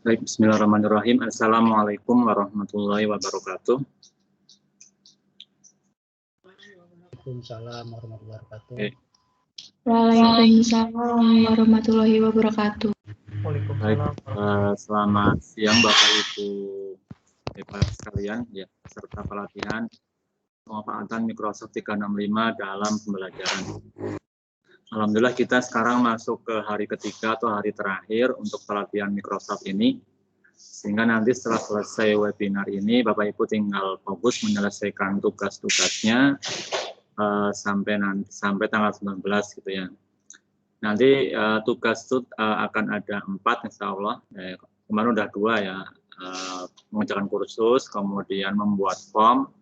Baik, bismillahirrahmanirrahim. Assalamualaikum warahmatullahi wabarakatuh. Waalaikumsalam warahmatullahi wabarakatuh. Waalaikumsalam warahmatullahi wabarakatuh. Baik, selamat siang Bapak Ibu hebat sekalian, ya, peserta pelatihan pemanfaatan Microsoft 365 dalam pembelajaran. Alhamdulillah kita sekarang masuk ke hari ketiga atau hari terakhir untuk pelatihan Microsoft ini. Sehingga nanti setelah selesai webinar ini, Bapak Ibu tinggal fokus menyelesaikan tugas-tugasnya sampai tanggal 19 gitu ya. Nanti tugas itu akan ada 4 insya Allah. Kemarin udah 2 ya, mengerjakan kursus, kemudian membuat form.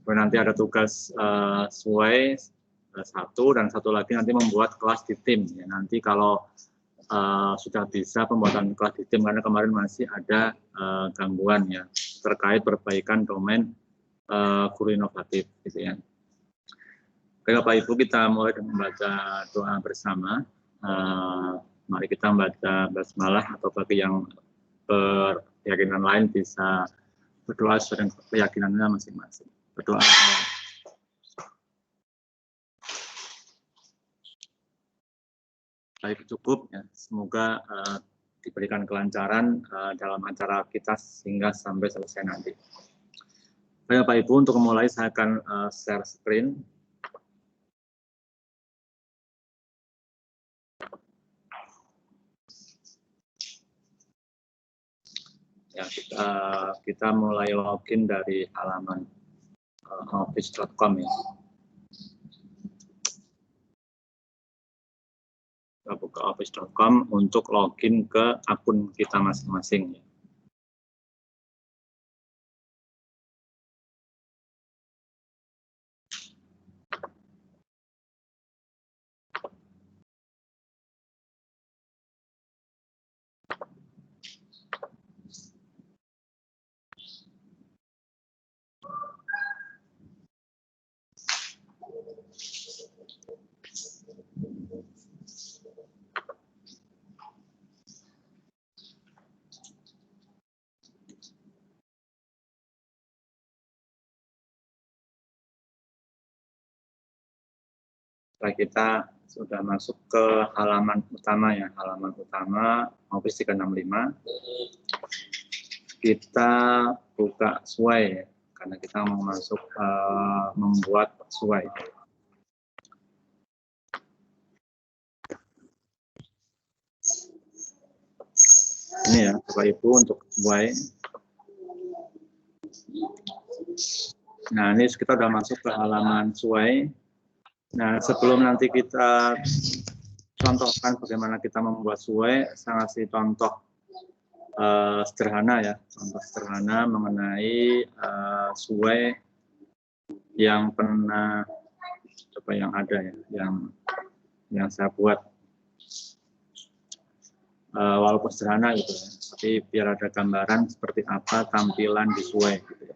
Kemudian nanti ada tugas sesuai 1 dan 1 lagi nanti membuat kelas di tim. Ya, nanti kalau sudah bisa pembuatan kelas di tim karena kemarin masih ada gangguan ya terkait perbaikan domain guru inovatif gitu ya. Oke Bapak Ibu, kita mulai dengan membaca doa bersama. Mari kita membaca basmalah, atau bagi yang berkeyakinan lain bisa berdoa sesuai dengan keyakinannya masing-masing. Berdoa. Baik, cukup ya. Semoga diberikan kelancaran dalam acara kita sehingga sampai selesai nanti. Baik Bapak Ibu, untuk memulai saya akan share screen. Ya, kita mulai login dari halaman office.com ya. Kita buka office.com untuk login ke akun kita masing-masing. Kita sudah masuk ke halaman utama ya, halaman utama Office 365. Kita buka sesuai ya, karena kita mau masuk membuat sesuai. Ini ya Bapak Ibu untuk sesuai. Nah ini kita sudah masuk ke halaman sesuai. Nah, sebelum nanti kita contohkan bagaimana kita membuat sesuai, saya kasih contoh sederhana ya, contoh sederhana mengenai sesuai yang pernah yang ada ya, yang saya buat, walaupun sederhana gitu ya, tapi biar ada gambaran seperti apa tampilan di sesuai gitu ya.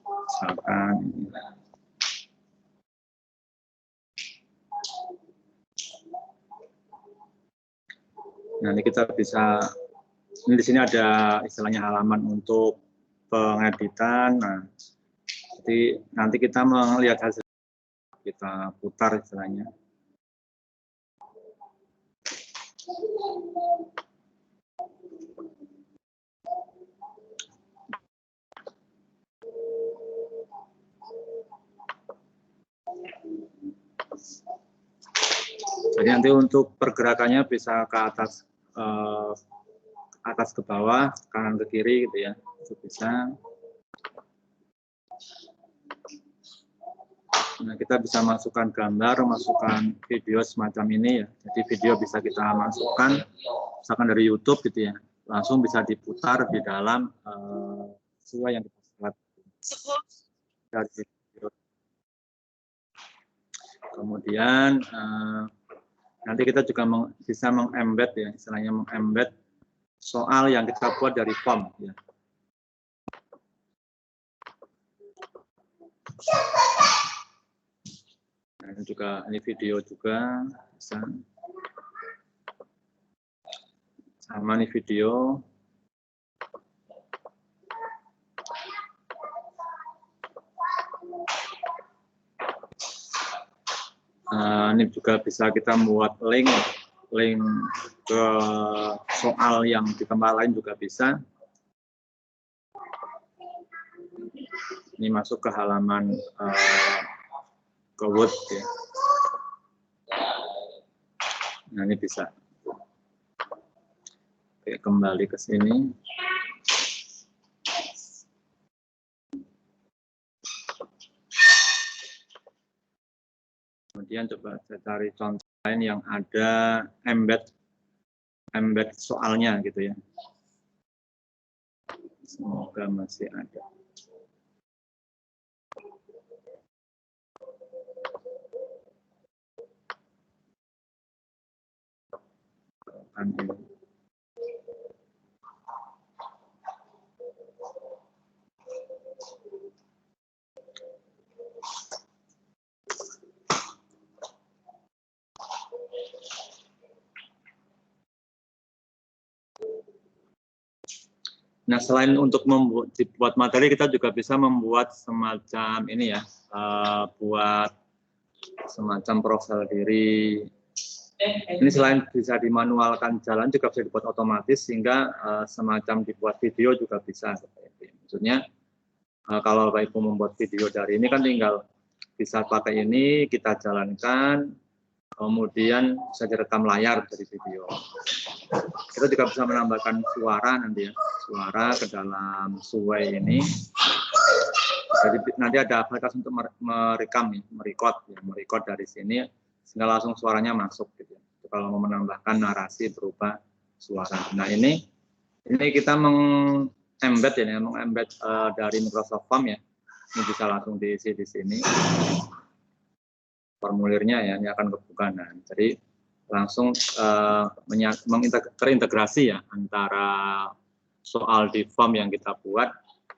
Misalkan nanti kita bisa, ini di sini ada istilahnya halaman untuk pengeditan. Nah, jadi nanti kita melihat hasil, kita putar istilahnya. Jadi nanti untuk pergerakannya bisa ke atas ke bawah, kanan ke kiri gitu ya, itu bisa. Nah, kita bisa masukkan gambar, masukkan video semacam ini ya. Jadi video bisa kita masukkan, misalkan dari YouTube gitu ya, langsung bisa diputar di dalam sesuai yang kita buat dari video. Kemudian nanti kita juga bisa mengembed ya, istilahnya mengembed soal yang kita buat dari form ya. Nah, ini video juga bisa. Sama nih video. Ini juga bisa kita membuat link ke soal yang di tempat lain juga bisa. Ini masuk ke halaman ke Word ya. Nah, ini bisa. Oke, kembali ke sini. Kemudian coba saya cari contoh lain yang ada embed soalnya gitu ya. Semoga masih ada. Nah, selain untuk dibuat materi, kita juga bisa membuat semacam ini ya, buat semacam profil diri. Ini selain bisa dimanualkan jalan, juga bisa dibuat otomatis, sehingga semacam dibuat video juga bisa. Maksudnya, kalau Bapak Ibu membuat video dari ini kan tinggal bisa pakai ini, kita jalankan, kemudian bisa direkam layar dari video. Kita juga bisa menambahkan suara nanti ya, suara ke dalam Sway ini. Jadi nanti ada aplikasi untuk merekam, merecord dari sini, sehingga langsung suaranya masuk. Gitu. Kalau mau menambahkan narasi berupa suara. Nah ini kita mengembed ya, mengembed dari Microsoft Form ya. Ini bisa langsung diisi di sini. Formulirnya ya, ini akan kebuka. Nah, jadi langsung terintegrasi ya antara soal di form yang kita buat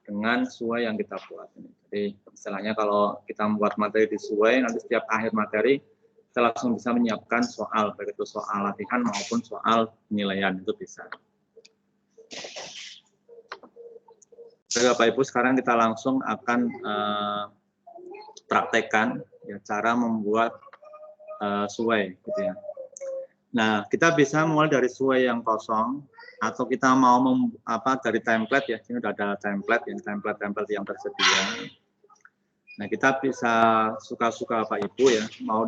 dengan Sway yang kita buat. Jadi istilahnya kalau kita membuat materi di Sway, nanti setiap akhir materi kita langsung bisa menyiapkan soal, baik itu soal latihan maupun soal penilaian, itu bisa. Jadi Bapak Ibu, sekarang kita langsung akan praktekkan ya, cara membuat Sway gitu ya. Nah, kita bisa mulai dari Sway yang kosong, atau kita mau dari template ya. Sini sudah ada template yang tersedia. Nah, kita bisa suka-suka Bapak Ibu ya, mau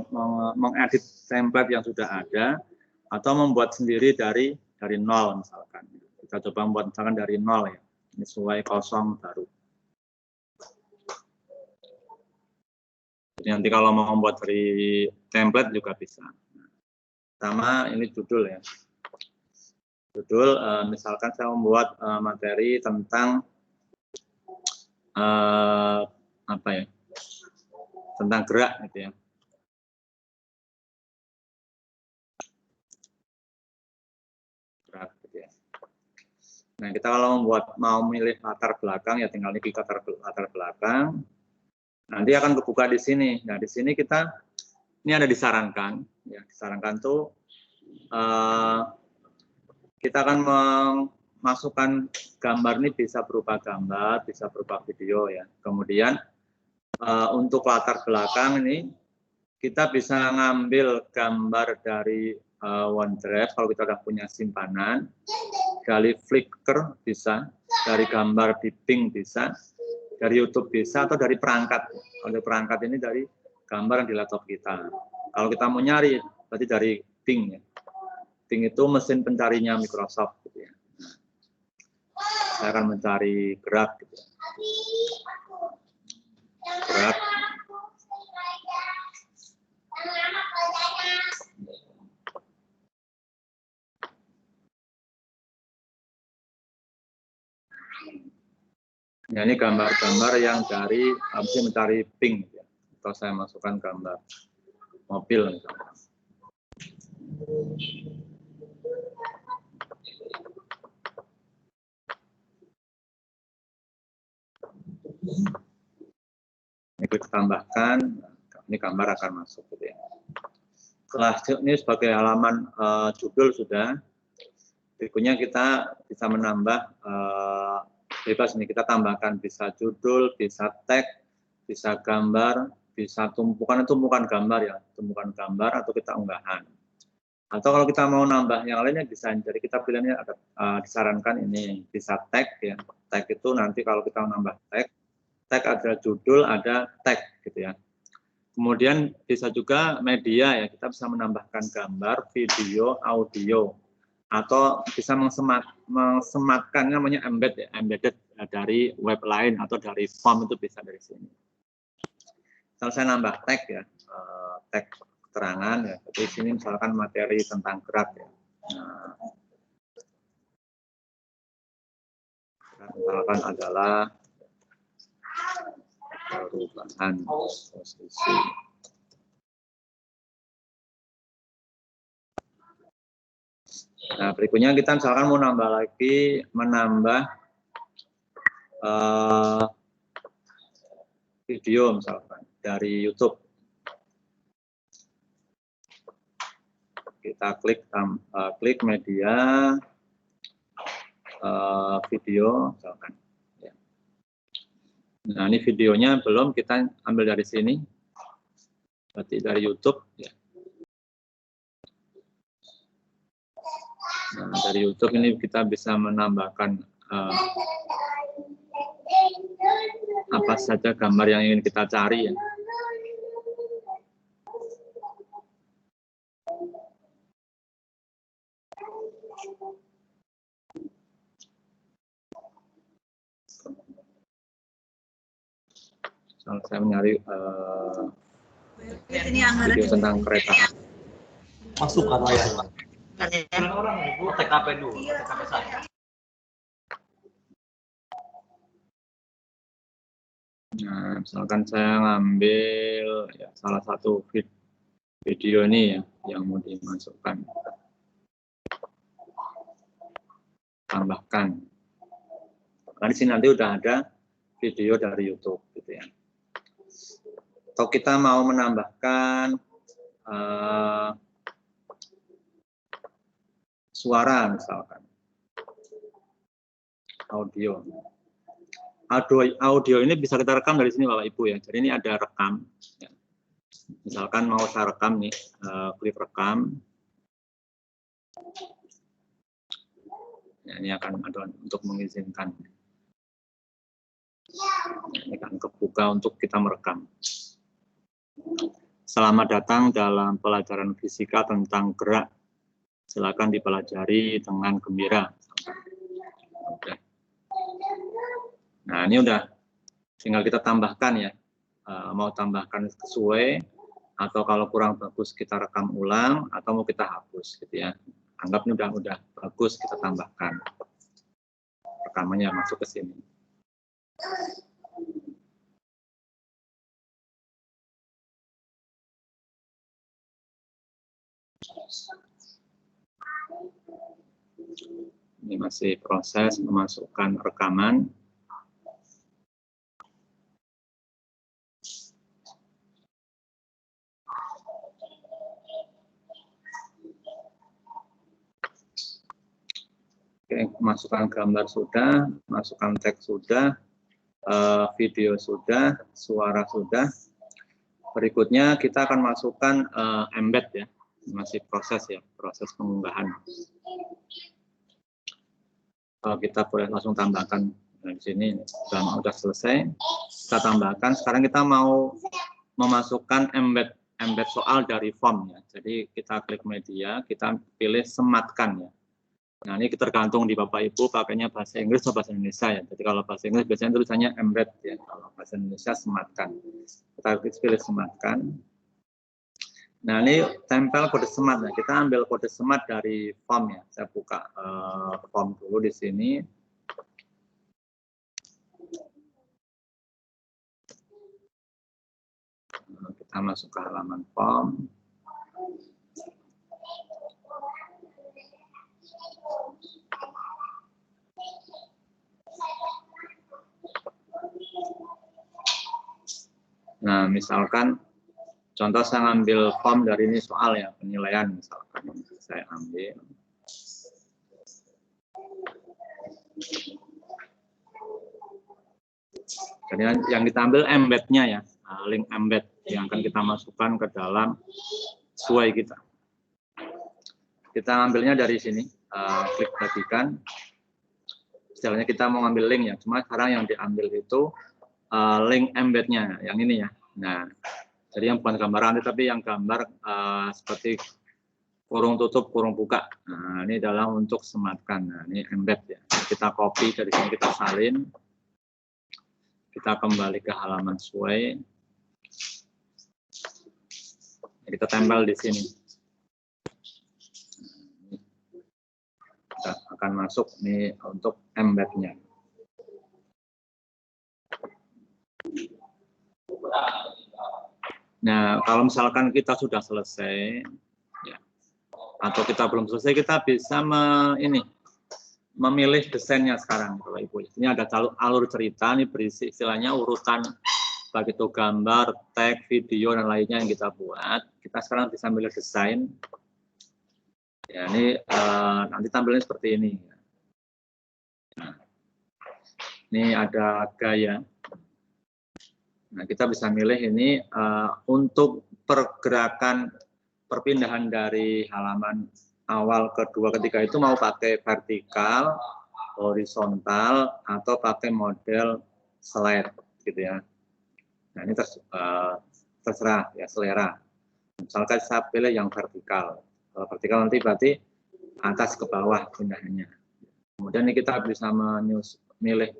mengedit template yang sudah ada, atau membuat sendiri dari nol misalkan. Kita coba membuat misalkan dari nol ya. Ini Sway kosong baru. Jadi nanti kalau mau membuat dari template juga bisa. Pertama ini judul ya. Judul misalkan saya membuat materi tentang apa ya? Tentang gerak gitu ya. Gerak gitu ya. Nah, kita kalau mau memilih latar belakang ya tinggal klik latar belakang. Nanti akan kebuka di sini. Nah, di sini ini ada disarankan ya, disarankan tuh kita akan memasukkan gambar ini bisa berupa gambar, bisa berupa video ya. Kemudian untuk latar belakang ini kita bisa ngambil gambar dari OneDrive kalau kita sudah punya simpanan, dari Flickr bisa, dari gambar di Bing bisa, dari YouTube bisa, atau dari perangkat. Kalau perangkat ini dari gambar yang di laptop kita. Kalau kita mau nyari, berarti dari Bing ya. Bing itu mesin pencarinya Microsoft gitu ya. Nah, saya akan mencari gerak gitu ya. Gerak. Nah, ini gambar-gambar yang dari mencari Bing gitu ya. Atau saya masukkan gambar mobil misalnya. Ini diklik tambahkan, ini gambar akan masuk gitu ya. Setelah ini sebagai halaman judul sudah, berikutnya kita bisa menambah bebas ini, kita tambahkan bisa judul, bisa tag, bisa gambar, bisa tumpukan gambar ya, tumpukan gambar atau kita unggahan. Atau kalau kita mau nambah yang lainnya bisa, jadi kita pilihannya ada disarankan ini bisa tag ya. Tag itu nanti kalau kita nambah tag ada judul, ada tag gitu ya. Kemudian bisa juga media ya, kita bisa menambahkan gambar, video, audio, atau bisa mensematkan namanya embedded dari web lain atau dari form, itu bisa dari sini. Kalau saya nambah tag ya, tag keterangan ya, di sini misalkan materi tentang gerak ya. Nah, misalkan adalah perubahan posisi. Nah, berikutnya kita misalkan mau menambah video misalkan dari YouTube. Kita klik media video misalkan. Ya. Nah, ini videonya belum, kita ambil dari sini, berarti dari YouTube. Ya. Nah, dari YouTube ini kita bisa menambahkan apa saja gambar yang ingin kita cari ya. Saya mencari video tentang kereta. Masukkan layar. TKP dulu, TKP saya. Nah, misalkan saya ngambil ya, salah satu video ini ya yang mau dimasukkan, tambahkan. Karena di sini nanti udah ada video dari YouTube gitu ya. Atau kita mau menambahkan suara misalkan, audio ini bisa kita rekam dari sini Bapak Ibu ya. Jadi ini ada rekam ya. Misalkan mau saya rekam nih, klik rekam ya, ini akan ada untuk mengizinkan. Ini akan kebuka untuk kita merekam. Selamat datang dalam pelajaran fisika tentang gerak. Silakan dipelajari dengan gembira. Oke. Nah, ini udah, tinggal kita tambahkan ya. Mau tambahkan sesuai, atau kalau kurang bagus kita rekam ulang, atau mau kita hapus gitu ya. Anggap ini udah bagus, kita tambahkan. Rekamannya masuk ke sini. Ini masih proses memasukkan rekaman. Oke, masukkan gambar sudah, masukkan teks sudah, video sudah, suara sudah. Berikutnya kita akan masukkan embed ya, masih proses ya, proses pengunggahan. Kita boleh langsung tambahkan di sini, sudah selesai. Kita tambahkan. Sekarang kita mau memasukkan embed soal dari form ya. Jadi kita klik media, kita pilih sematkan ya. Nah, ini tergantung di Bapak Ibu pakainya bahasa Inggris atau bahasa Indonesia ya. Jadi kalau bahasa Inggris biasanya tulisannya embed ya. Kalau bahasa Indonesia sematkan. Kita pilih sematkan. Nah, ini tempel kode semat. Nah, kita ambil kode semat dari form ya. Saya buka form dulu di sini. Kita masuk ke halaman form. Nah, misalkan contoh saya ngambil form dari ini soal ya, penilaian misalkan. Saya ambil. Jadi yang kita ambil embed-nya ya, link embed yang akan kita masukkan ke dalam SWOY kita. Kita ambilnya dari sini, klik bagikan. Istilahnya kita mau ngambil link ya, cuma sekarang yang diambil itu link embed-nya, yang ini ya. Nah, jadi yang bukan gambar nanti, tapi yang gambar seperti kurung tutup, kurung buka. Nah, ini adalah untuk sematkan. Nah, ini embed ya. Kita copy dari sini, kita salin. Kita kembali ke halaman SWOY. Kita tempel di sini. Kita akan masuk nih untuk embed-nya. Nah, kalau misalkan kita sudah selesai, ya, atau kita belum selesai, kita bisa memilih desainnya sekarang, Bapak Ibu. Ini ada alur cerita, ini berisi istilahnya urutan baik itu gambar, teks, video, dan lainnya yang kita buat. Kita sekarang bisa milih desain. Ya, ini nanti tampilnya seperti ini. Nah, ini ada gaya. Nah, kita bisa milih ini untuk pergerakan perpindahan dari halaman awal kedua ketiga itu mau pakai vertikal, horizontal, atau pakai model slide gitu ya. Nah, ini terserah ya, selera. Misalkan saya pilih yang vertikal. Kalau vertikal nanti berarti atas ke bawah pindahannya. Kemudian ini kita bisa memilih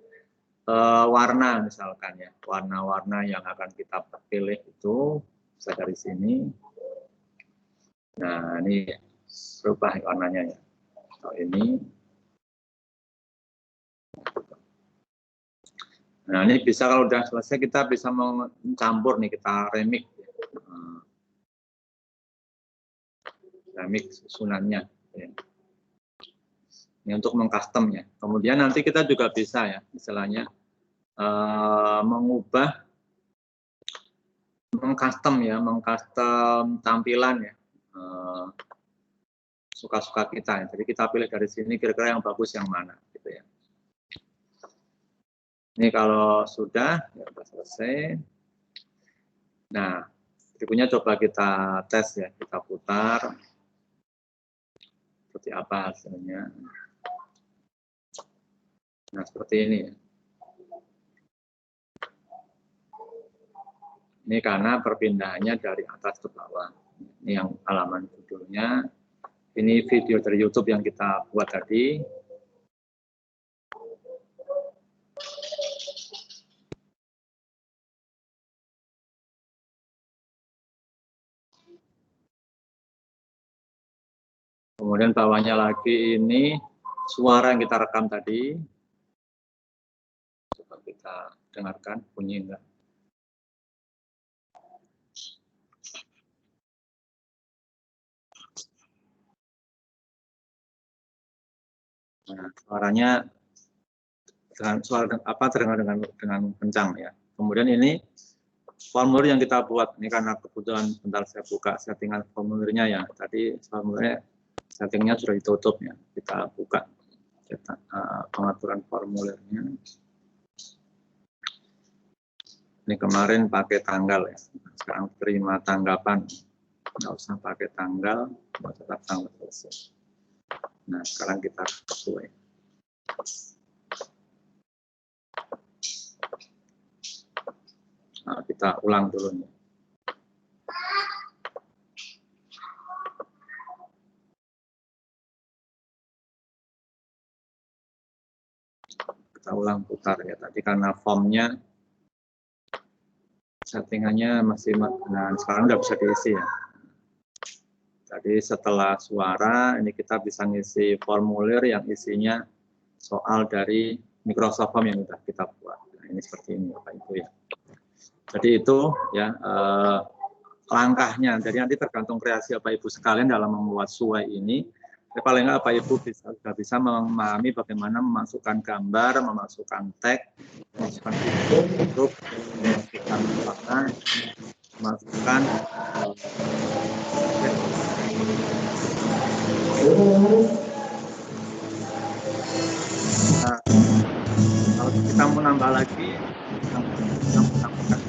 warna misalkan ya, warna-warna yang akan kita pilih itu bisa dari sini. Nah, ini berubah warnanya ya. Kalau ini. Nah, ini bisa kalau udah selesai kita bisa mencampur nih, kita remix. Remix susunannya. Ya. Ini untuk mengcustomnya. Kemudian nanti kita juga bisa ya, istilahnya mengubah, mengcustom tampilan ya, suka-suka kita. Ya. Jadi kita pilih dari sini kira-kira yang bagus yang mana, gitu ya. Ini kalau sudah, ya sudah selesai. Nah, berikutnya coba kita tes ya, kita putar. Seperti apa hasilnya. Nah, seperti ini. Ini karena perpindahannya dari atas ke bawah. Ini yang halaman judulnya. Ini video dari YouTube yang kita buat tadi. Kemudian bawahnya lagi ini suara yang kita rekam tadi. Coba kita dengarkan, bunyi enggak? Nah, suaranya terdengar dengan kencang ya. Kemudian ini formulir yang kita buat. Ini karena kebetulan bentar saya buka settingan formulirnya ya. Tadi formulirnya settingnya sudah ditutup ya. Kita buka pengaturan formulirnya. Ini kemarin pakai tanggal ya. Sekarang terima tanggapan. Nggak usah pakai tanggal, tetap tanggal selesai. Nah, sekarang kita sesuai. Nah, kita ulang dulu nih. Kita ulang putar ya. Tadi karena formnya settingannya masih, nah sekarang udah bisa diisi ya. Jadi setelah suara, ini kita bisa ngisi formulir yang isinya soal dari Microsoft Form yang sudah kita buat. Nah, ini seperti ini Bapak Ibu ya. Jadi itu ya langkahnya. Jadi nanti tergantung kreasi Bapak Ibu sekalian dalam membuat SWOY ini. paling nggak Pak Ibu sudah bisa memahami bagaimana memasukkan gambar, memasukkan tag, memasukkan grup, memasukkan warna, memasukkan nah, kalau kita mau nambah lagi, kita menambahkan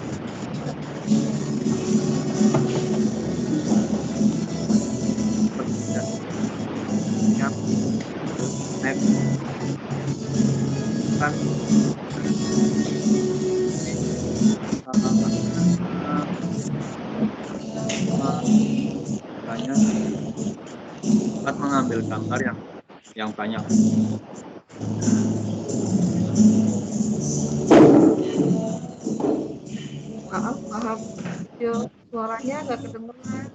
kan banyak dapat mengambil gambar yang banyak. Maaf, suaranya nggak kedengeran.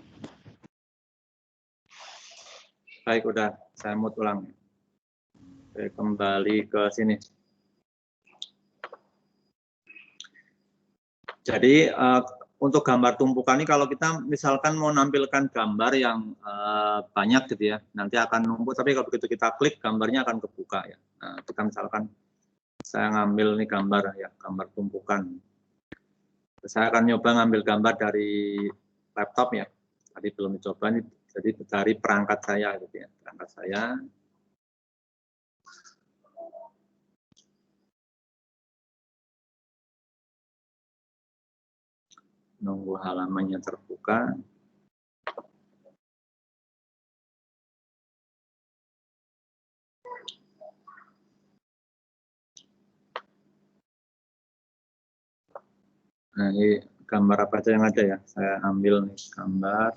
Baik, udah saya mau ulang. Oke, kembali ke sini. Jadi untuk gambar tumpukan ini kalau kita misalkan mau nampilkan gambar yang banyak gitu ya, nanti akan numpuk. Tapi kalau begitu kita klik, gambarnya akan kebuka ya. Nah, kita misalkan saya ngambil nih gambar ya, gambar tumpukan. Saya akan nyoba ngambil gambar dari laptop ya. Tadi belum dicoba nih, jadi dari perangkat saya gitu ya, perangkat saya. Nunggu halamannya terbuka. Nah, ini gambar apa aja yang ada ya? Saya ambil nih gambar.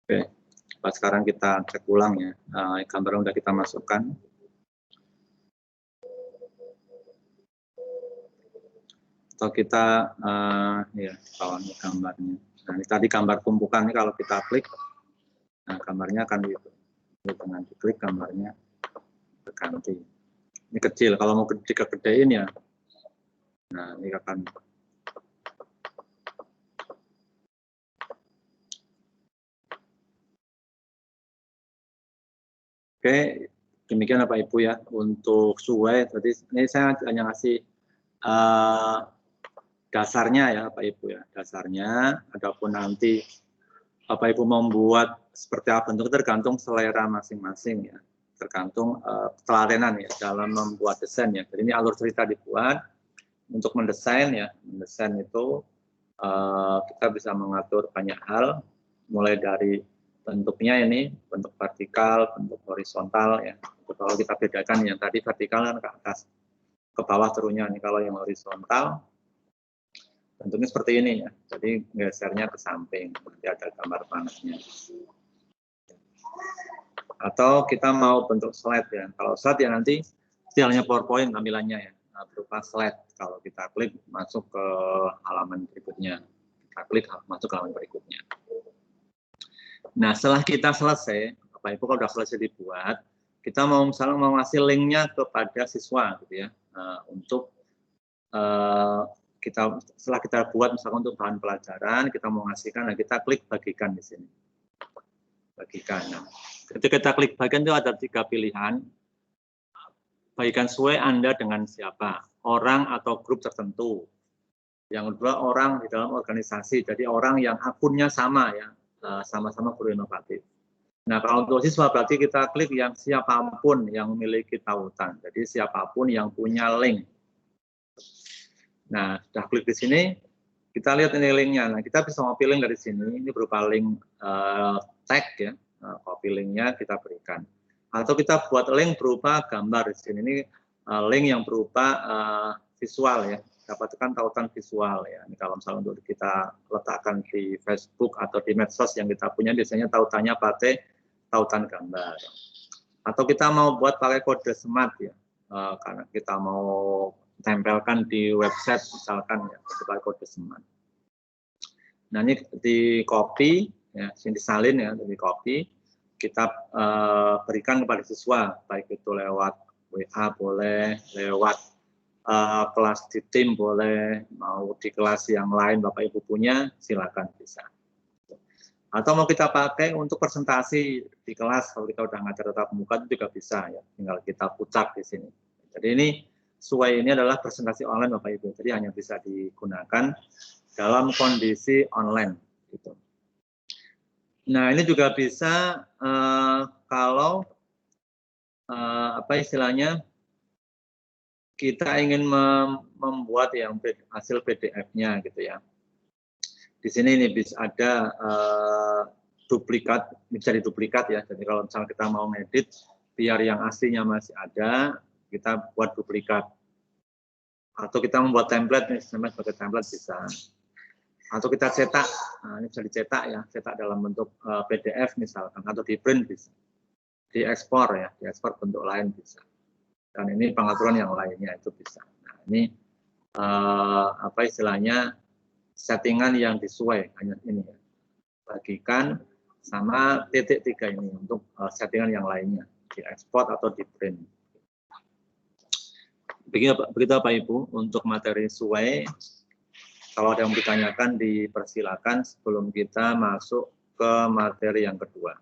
Oke, sekarang kita cek ulang ya. Gambar yang sudah kita masukkan. Atau kita ya bawahnya gambarnya. Nah, ini tadi gambar tumpukan ini kalau kita klik, nah gambarnya akan gitu. Dengan diklik gambarnya berganti. Ini kecil, kalau mau dikegedein ya. Nah, ini akan Oke, demikian Bapak Ibu ya untuk suai. Jadi ini saya hanya ngasih dasarnya ya Bapak Ibu ya, dasarnya. Adapun nanti Bapak Ibu membuat seperti apa bentuk tergantung selera masing-masing ya, tergantung ketelatenan ya dalam membuat desain ya. Jadi ini alur cerita dibuat untuk mendesain ya, mendesain itu kita bisa mengatur banyak hal, mulai dari bentuknya ini, bentuk vertikal, bentuk horizontal ya. Kalau kita bedakan yang tadi vertikal kan ke atas, ke bawah turunnya. Ini kalau yang horizontal bentuknya seperti ini ya. Jadi gesernya ke samping, nanti ada gambar panasnya. Atau kita mau bentuk slide ya. Kalau slide ya nanti istilahnya PowerPoint tampilannya ya, berupa slide. Kalau kita klik masuk ke halaman berikutnya. Kita klik masuk ke halaman berikutnya. Nah, setelah kita selesai, Bapak Ibu kalau sudah selesai dibuat, kita mau misalnya mau ngasih linknya kepada siswa, gitu ya, untuk setelah kita buat misalkan untuk bahan pelajaran, kita mau ngasihkan, nah kita klik bagikan di sini, bagikan. Nah, ketika kita klik bagikan itu ada 3 pilihan, bagikan sesuai Anda dengan siapa, orang atau grup tertentu. Yang kedua orang di dalam organisasi, jadi orang yang akunnya sama ya. Sama-sama guru inovatif. Nah, kalau untuk siswa berarti kita klik yang siapapun yang memiliki tautan. Jadi siapapun yang punya link. Nah, sudah klik di sini, kita lihat ini linknya. Nah, kita bisa copy link dari sini. Ini berupa link tag ya. Copy linknya kita berikan. Atau kita buat link berupa gambar di sini. Ini link yang berupa visual ya. Dapatkan tautan visual ya. Ini kalau misalnya untuk kita letakkan di Facebook atau di medsos yang kita punya biasanya tautannya pakai tautan gambar. Atau kita mau buat pakai kode smart ya, karena kita mau tempelkan di website misalkan ya, pakai kode smart. Nah ini di copy ya, sini disalin ya, di copy. kita berikan kepada siswa, baik itu lewat WA boleh, lewat kelas di tim boleh, mau di kelas yang lain Bapak Ibu punya, silakan bisa. Atau mau kita pakai untuk presentasi di kelas, kalau kita udah ngajar tatap muka itu juga bisa ya, tinggal kita putar di sini. Jadi ini SUWAI ini adalah presentasi online Bapak Ibu, jadi hanya bisa digunakan dalam kondisi online. Gitu. Nah ini juga bisa kalau apa istilahnya kita ingin membuat yang hasil PDF-nya gitu ya. Di sini ini bisa ada duplikat, bisa diduplikat ya. Jadi kalau misalnya kita mau ngedit biar yang aslinya masih ada, kita buat duplikat. Atau kita membuat template, misalnya sebagai template bisa. Atau kita cetak, nah ini bisa dicetak ya, cetak dalam bentuk PDF misalkan, atau di print bisa, diekspor ya, diekspor bentuk lain bisa. Dan ini pengaturan yang lainnya itu bisa. Nah ini apa istilahnya settingan yang sesuai hanya ini ya, bagikan sama titik 3 ini untuk settingan yang lainnya, diekspor atau di print. Begitu Pak Ibu untuk materi SUWAI. Kalau ada yang ditanyakan dipersilakan sebelum kita masuk ke materi yang kedua.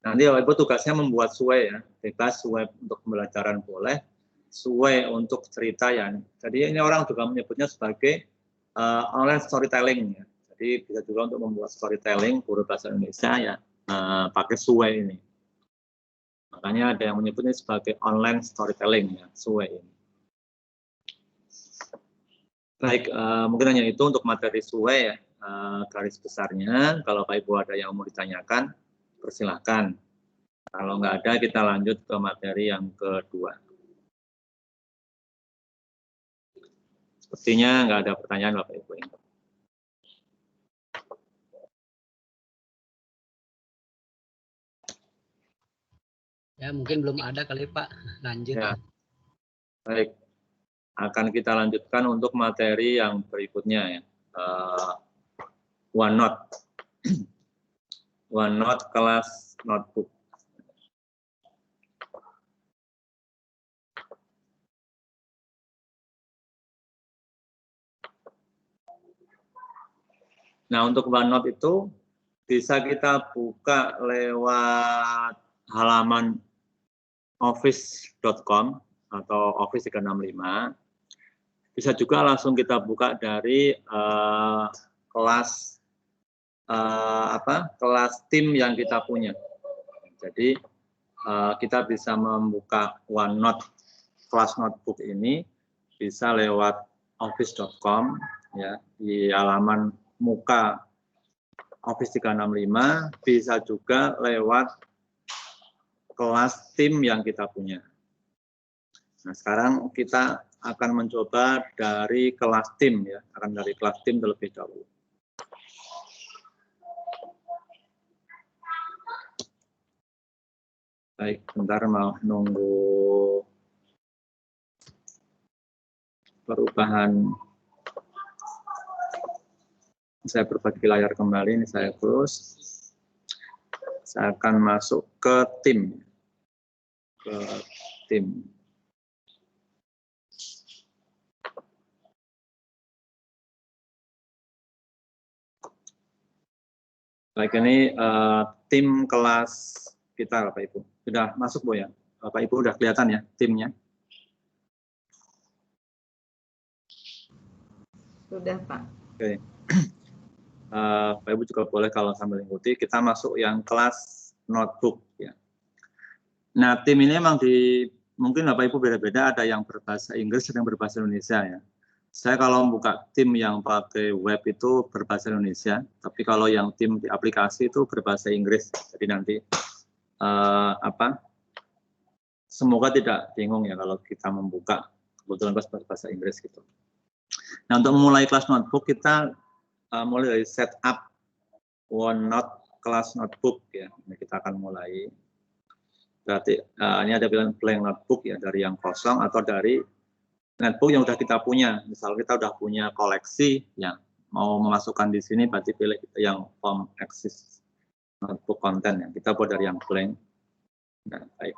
Nanti Bapak Ibu tugasnya membuat SUWAI ya, bebas SUWAI untuk pembelajaran boleh, SUWAI untuk cerita ya. Jadi ini orang juga menyebutnya sebagai online storytelling ya. Jadi bisa juga untuk membuat storytelling guru bahasa Indonesia ya, pakai SUWAI ini. Makanya ada yang menyebutnya sebagai online storytelling ya, SUWAI ini. Baik, mungkin hanya itu untuk materi SUWAI ya, garis besarnya. Kalau Pak Ibu ada yang mau ditanyakan, persilahkan. Kalau nggak ada, kita lanjut ke materi yang kedua. Sepertinya nggak ada pertanyaan Bapak Ibu. Ya, mungkin belum ada kali Pak. Lanjut. Ya. Baik. Akan kita lanjutkan untuk materi yang berikutnya ya. OneNote. OneNote kelas notebook. Nah, untuk OneNote itu bisa kita buka lewat halaman office.com atau Office 365. Bisa juga langsung kita buka dari kelas kelas tim yang kita punya. Jadi kita bisa membuka OneNote kelas notebook ini bisa lewat office.com ya, di halaman muka Office 365, bisa juga lewat kelas tim yang kita punya. Nah, sekarang kita akan mencoba dari kelas tim ya, akan dari kelas tim terlebih dahulu. Baik, bentar mau nunggu perubahan. Saya berbagi layar kembali, ini saya close. Saya akan masuk ke tim. Ke tim. Baik, ini tim kelas kita Bapak Ibu. Sudah masuk Bu ya? Bapak Ibu sudah kelihatan ya timnya? Sudah Pak. Oke. Bapak Ibu juga boleh kalau sambil mengikuti, kita masuk yang kelas notebook ya. Nah, tim ini memang mungkin Bapak Ibu beda-beda, ada yang berbahasa Inggris, ada yang berbahasa Indonesia ya. Saya kalau membuka tim yang pakai web itu berbahasa Indonesia, tapi kalau yang tim di aplikasi itu berbahasa Inggris. Jadi nanti semoga tidak bingung ya kalau kita membuka kebetulan bahasa Inggris gitu. Nah, untuk memulai kelas notebook kita mulai dari setup OneNote kelas notebook ya. Ini kita akan mulai. Berarti ini ada pilihan blank notebook ya, dari yang kosong atau dari notebook yang sudah kita punya. Misal kita sudah punya koleksi ya, mau memasukkan di sini berarti pilih yang form exist. notebook konten ya. Kita buat dari yang blank. Nah, baik.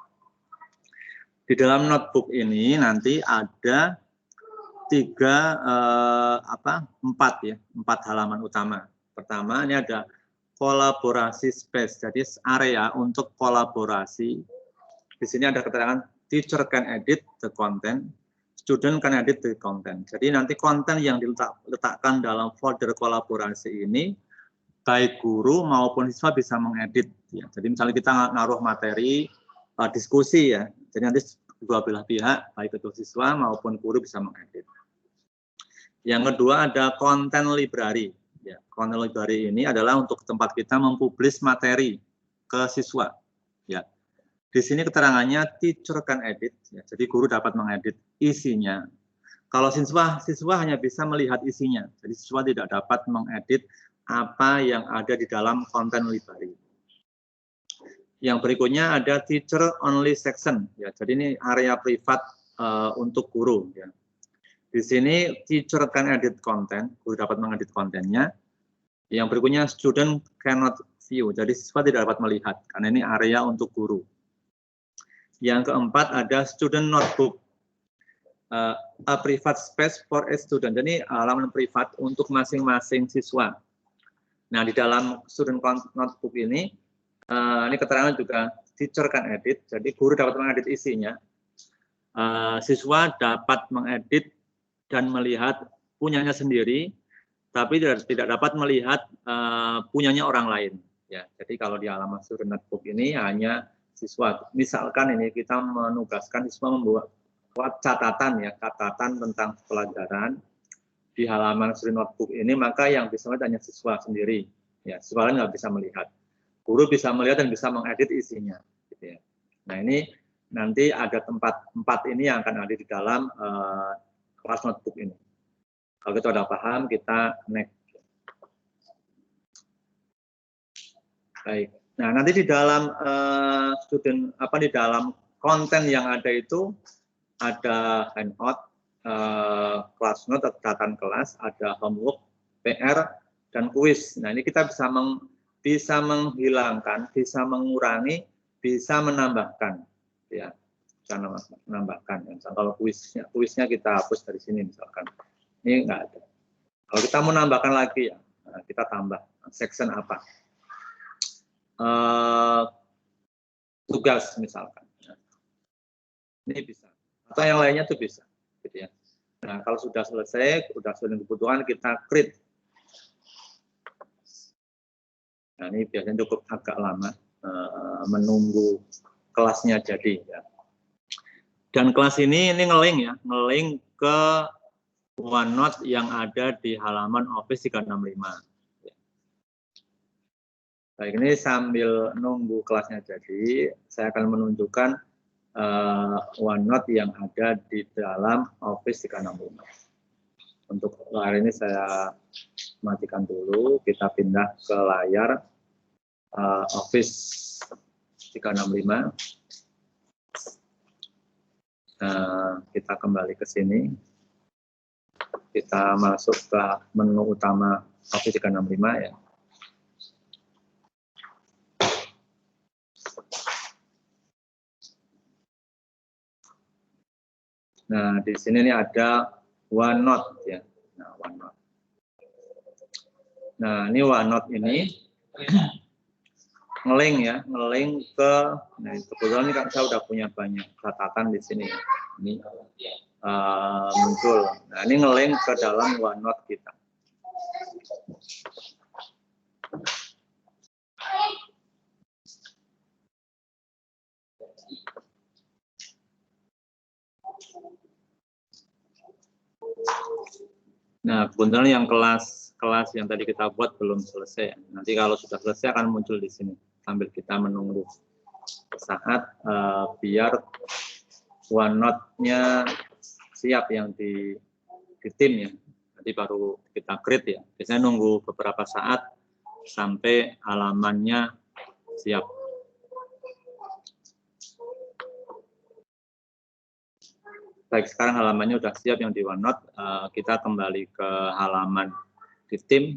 Di dalam notebook ini nanti ada empat halaman utama. Pertama ini ada kolaborasi space, jadi area untuk kolaborasi. Di sini ada keterangan teacher can edit the content, student can edit the content. Jadi nanti konten yang diletakkan dalam folder kolaborasi ini, baik guru maupun siswa bisa mengedit. Ya. Jadi misalnya kita naruh materi diskusi ya, jadi nanti dua belah pihak, baik itu siswa maupun guru bisa mengedit. Yang kedua ada content library. Ya, content library ini adalah untuk tempat kita mempublish materi ke siswa. Ya. Di sini keterangannya teacher can edit, ya, jadi guru dapat mengedit isinya. Kalau siswa hanya bisa melihat isinya, jadi siswa tidak dapat mengedit apa yang ada di dalam content library. Yang berikutnya ada teacher only section, ya. Jadi ini area privat untuk guru. Ya. Di sini teacher can edit content, guru dapat mengedit kontennya. Yang berikutnya student cannot view, jadi siswa tidak dapat melihat karena ini area untuk guru. Yang keempat ada student notebook, a private space for a student. Jadi halaman privat untuk masing-masing siswa. Nah di dalam student notebook ini keterangan juga teacher can edit, jadi guru dapat mengedit isinya, siswa dapat mengedit dan melihat punyanya sendiri, tapi tidak dapat melihat punyanya orang lain. Ya, jadi kalau di halaman student notebook ini hanya siswa. Misalkan ini kita menugaskan siswa membuat catatan ya, catatan tentang pelajaran di halaman student notebook ini, maka yang bisa melihat hanya siswa sendiri. Ya, siswa lain nggak bisa melihat. Guru bisa melihat dan bisa mengedit isinya. Gitu ya. Nah ini nanti ada tempat ini yang akan ada di dalam kelas notebook ini. Kalau kita sudah paham, kita next. Baik. Nah nanti di dalam di dalam konten yang ada itu ada handout, kelas note, catatan kelas, ada homework, PR, dan kuis. Nah ini kita bisa menghilangkan, bisa mengurangi, bisa menambahkan, ya, bisa menambahkan. Misalkan kalau kuisnya kita hapus dari sini misalkan, ini enggak ada. Kalau kita mau nambahkan lagi ya, kita tambah section apa, tugas misalkan, ini bisa. Atau yang lainnya tuh bisa, gitu ya. Nah kalau sudah selesai, sudah sesuai kebutuhan kita create. Nah, ini biasanya cukup agak lama menunggu kelasnya jadi. Ya. Dan kelas ini nge-link ya, nge-link ke OneNote yang ada di halaman Office 365. Ya. Baik, ini sambil nunggu kelasnya jadi, saya akan menunjukkan OneNote yang ada di dalam Office 365. Untuk hari ini saya matikan dulu, kita pindah ke layar Office 365. Kita kembali ke sini, kita masuk ke menu utama Office 365 ya. Nah di sini nih ada OneNote ya. Nah, OneNote. Nah, ini OneNote ini nge-link ya, nge-link ke, nah kebetulan ini kan saya udah punya banyak catatan di sini. Ini muncul. Nah, ini nge-link ke dalam OneNote kita. Nah, kebetulan yang kelas yang tadi kita buat belum selesai. Nanti kalau sudah selesai akan muncul di sini sambil kita menunggu saat biar OneNote-nya siap yang di tim ya. Nanti baru kita create ya. Biasanya nunggu beberapa saat sampai halamannya siap. Baik, sekarang halamannya sudah siap yang di OneNote. Kita kembali ke halaman di tim.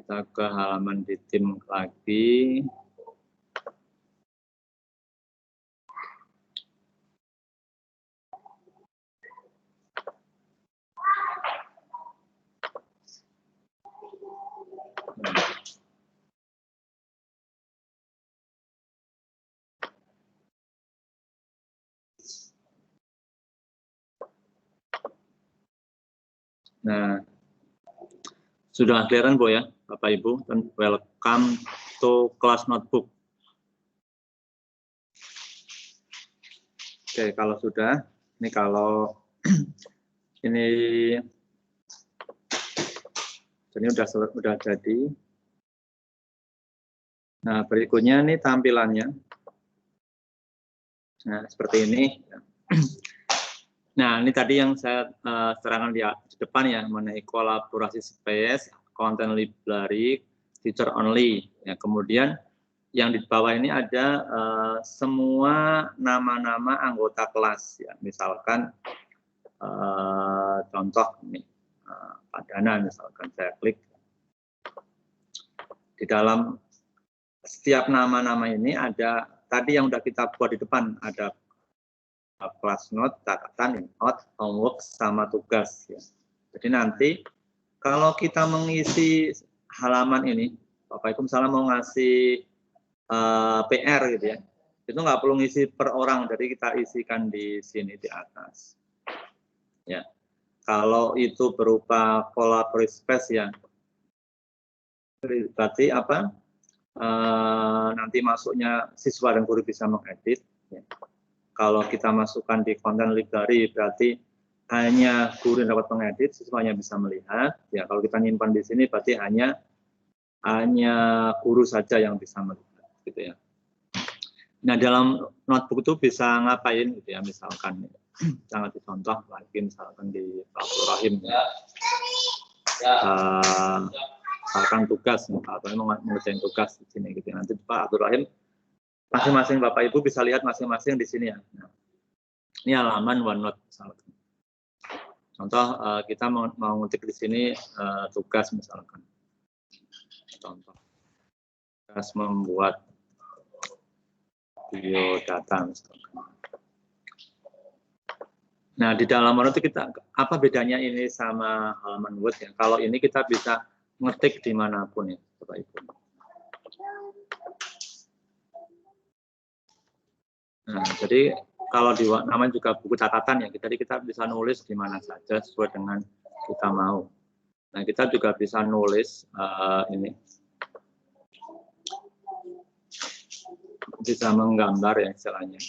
Kita ke halaman di tim lagi. Nah, sudah kelihatan Bu ya, Bapak Ibu, dan welcome to class notebook. Oke, kalau sudah, ini kalau ini udah jadi. Nah, berikutnya ini tampilannya. Nah, seperti ini. Nah, ini tadi yang saya terangkan di depan ya, mengenai kolaborasi space, content library, teacher only. Ya, kemudian yang di bawah ini ada semua nama-nama anggota kelas. Ya, misalkan contoh ini, Pak Dana, misalkan saya klik. Di dalam setiap nama-nama ini ada, tadi yang sudah kita buat di depan, ada kelas note, catatan, note, homework, sama tugas. Ya. Jadi nanti kalau kita mengisi halaman ini, Bapak Ibu misalnya mau ngasih PR gitu ya, itu nggak perlu ngisi per orang, jadi kita isikan di sini di atas. Ya, kalau itu berupa collaborative space ya, berarti apa? Nanti masuknya siswa dan guru bisa mengedit. Ya. Kalau kita masukkan di content library berarti hanya guru yang dapat mengedit, siswanya bisa melihat. Ya, kalau kita nyimpan di sini berarti hanya guru saja yang bisa melihat, gitu ya. Nah, dalam notebook itu bisa ngapain, gitu ya? Misalkan, sangat dicontoh lagi, misalkan di Abdul Rahim, misalkan tugas, misalkan mengerjain tugas di sini, gitu ya. Nanti Pak Abdul Rahim masing-masing Bapak Ibu bisa lihat masing-masing di sini ya. Nah, ini halaman OneNote misalkan. Contoh kita mau ngetik di sini tugas misalkan. Contoh tugas membuat biodata misalkan. Nah, di dalam OneNote kita apa bedanya ini sama halaman Word ya? Kalau ini kita bisa ngetik dimanapun ya, Bapak Ibu. Nah, jadi kalau di namanya juga buku catatan ya, jadi kita bisa nulis di mana saja sesuai dengan kita mau. Nah, kita juga bisa nulis ini, bisa menggambar ya istilahnya.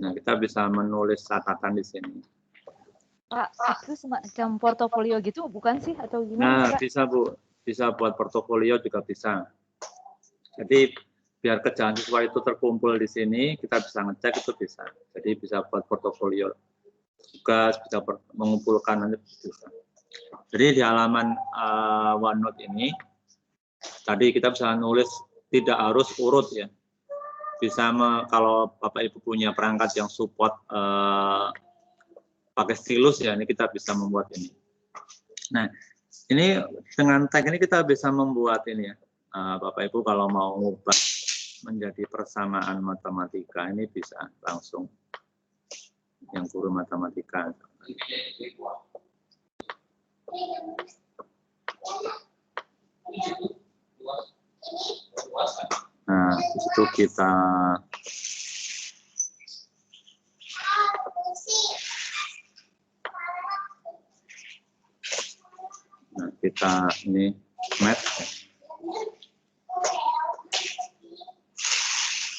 Nah, kita bisa menulis catatan di sini. Pak, itu semacam portofolio gitu bukan sih atau Nah, gimana? Pak? bisa Bu, bisa buat portofolio juga bisa. Jadi biar kerjaan siswa itu terkumpul di sini, kita bisa ngecek itu bisa. Jadi bisa buat portofolio tugas, bisa mengumpulkan nanti bisa. Jadi di halaman OneNote ini, tadi kita bisa nulis tidak harus urut ya. Bisa kalau Bapak Ibu punya perangkat yang support pakai stylus ya, ini kita bisa membuat ini. Nah, ini dengan tag ini kita bisa membuat ini ya, Bapak Ibu kalau mau mengubah menjadi persamaan matematika ini bisa langsung yang guru matematika. Nah, itu kita ini math.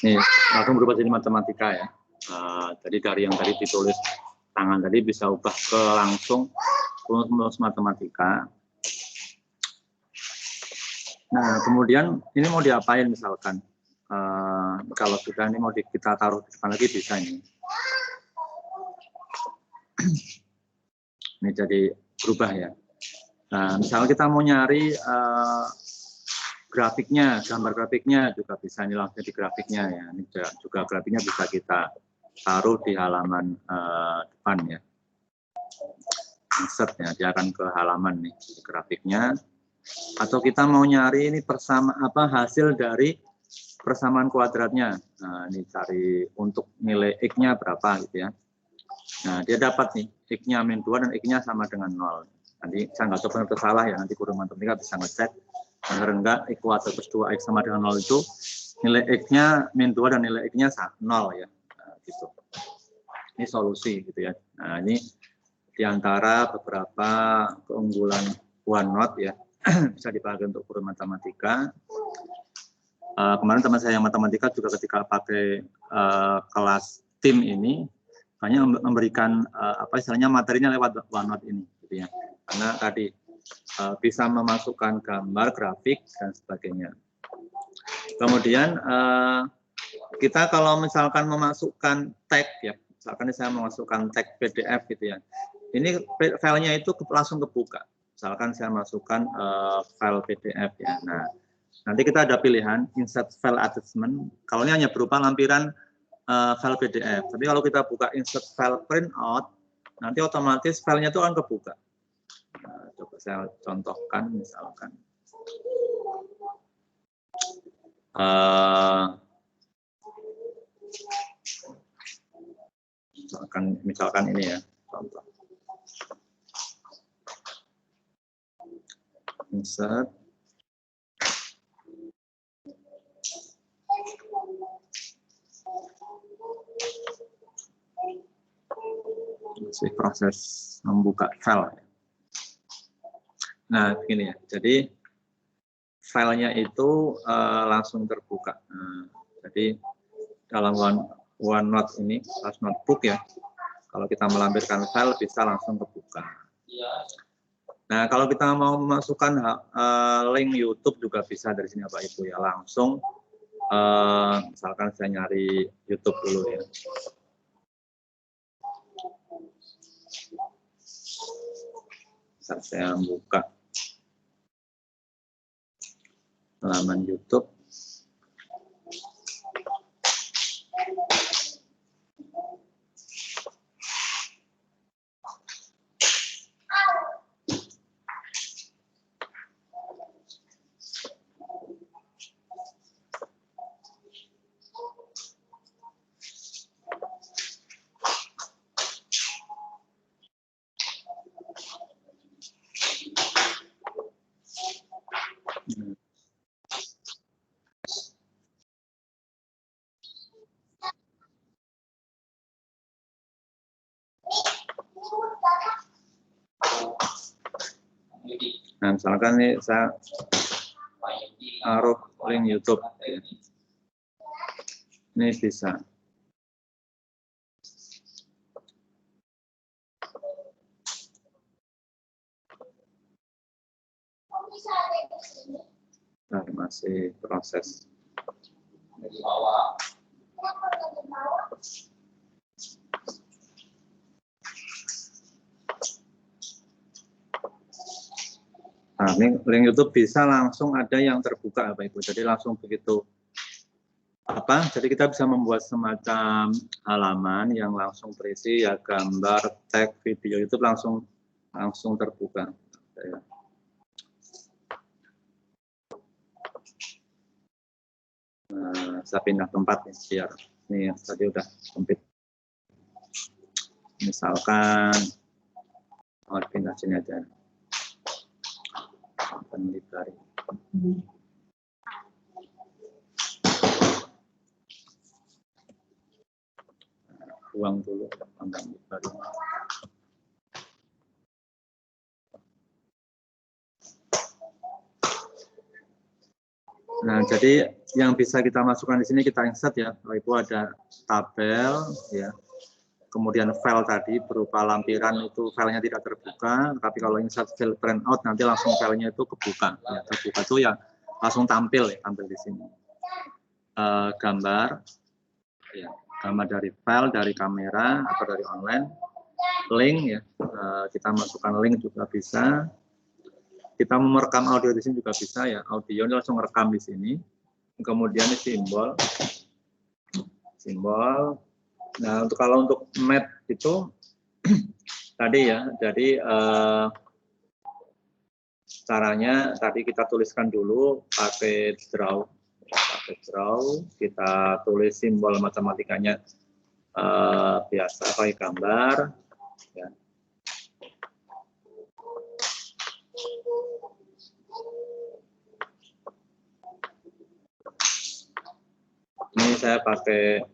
Nih, langsung berubah jadi matematika ya. Jadi dari yang tadi ditulis tangan tadi bisa ubah ke langsung rumus matematika. Nah, kemudian ini mau diapain misalkan? Kalau sudah ini mau kita taruh di depan lagi bisa ini. Ini jadi berubah ya. Nah, misalnya kita mau nyari grafiknya, gambar grafiknya juga bisa ini langsung di grafiknya ya. Ini juga grafiknya bisa kita taruh di halaman depan ya. Insert ya, dia akan ke halaman nih grafiknya. Atau kita mau nyari ini hasil dari persamaan kuadratnya. Nah, ini cari untuk nilai X-nya berapa gitu ya. Nah, dia dapat nih X-nya min 2 dan X-nya sama dengan 0. Nanti saya nggak tahu benar salah ya, nanti guru matematika bisa ngecek. Benar enggak X kuadrat plus 2X sama dengan 0 itu nilai X-nya min 2 dan nilai X-nya 0 ya. Nah, gitu. Ini solusi gitu ya. Nah, ini diantara beberapa keunggulan OneNote ya. Bisa dipakai untuk guru matematika. Kemarin teman saya yang matematika juga ketika pakai kelas tim ini hanya memberikan istilahnya materinya lewat OneNote ini gitu ya. Karena tadi bisa memasukkan gambar, grafik dan sebagainya. Kemudian kita kalau misalkan memasukkan tag ya, misalkan saya memasukkan tag PDF gitu ya. Ini filenya itu langsung kebuka. Misalkan saya masukkan file PDF ya. Nah, nanti kita ada pilihan insert file attachment. Kalau ini hanya berupa lampiran file PDF. Tapi kalau kita buka insert file printout, nanti otomatis filenya itu akan kebuka. Nah, coba saya contohkan misalkan. Misalkan ini ya, contoh. Insert. Masih proses membuka file. Nah, begini ya. Jadi filenya itu langsung terbuka. Nah, jadi dalam OneNote ini, kelas notebook ya. Kalau kita melampirkan file bisa langsung terbuka. Nah, kalau kita mau memasukkan link YouTube juga bisa dari sini Bapak Ibu ya, langsung misalkan saya nyari YouTube dulu ya. Saya buka halaman YouTube. Nah, misalkan nih saya taruh link YouTube. Ini bisa. Nah, masih proses. Nah, ini link YouTube bisa langsung ada yang terbuka Bapak Ibu. Jadi langsung begitu jadi kita bisa membuat semacam halaman yang langsung berisi ya gambar, tag, video itu langsung terbuka. Nah, saya pindah tempat nih biar ini tadi udah sempit. Misalkan pindah sini aja. Penelitian. Buang dulu pandang baru. Nah, jadi yang bisa kita masukkan di sini kita insert ya. Kalau itu ada tabel ya. Kemudian file tadi berupa lampiran itu filenya tidak terbuka, tapi kalau insert file printout nanti langsung filenya itu kebuka. Ya, terbuka itu ya langsung tampil di sini. Gambar, ya, gambar dari file, dari kamera atau dari online, link ya, kita masukkan link juga bisa. Kita merekam audio di sini juga bisa ya, audio ini langsung rekam di sini. Kemudian ini simbol. Nah, kalau untuk mat itu tadi ya, jadi caranya tadi kita tuliskan dulu pakai draw, kita tulis simbol matematikanya biasa pakai gambar. Ya. Ini saya pakai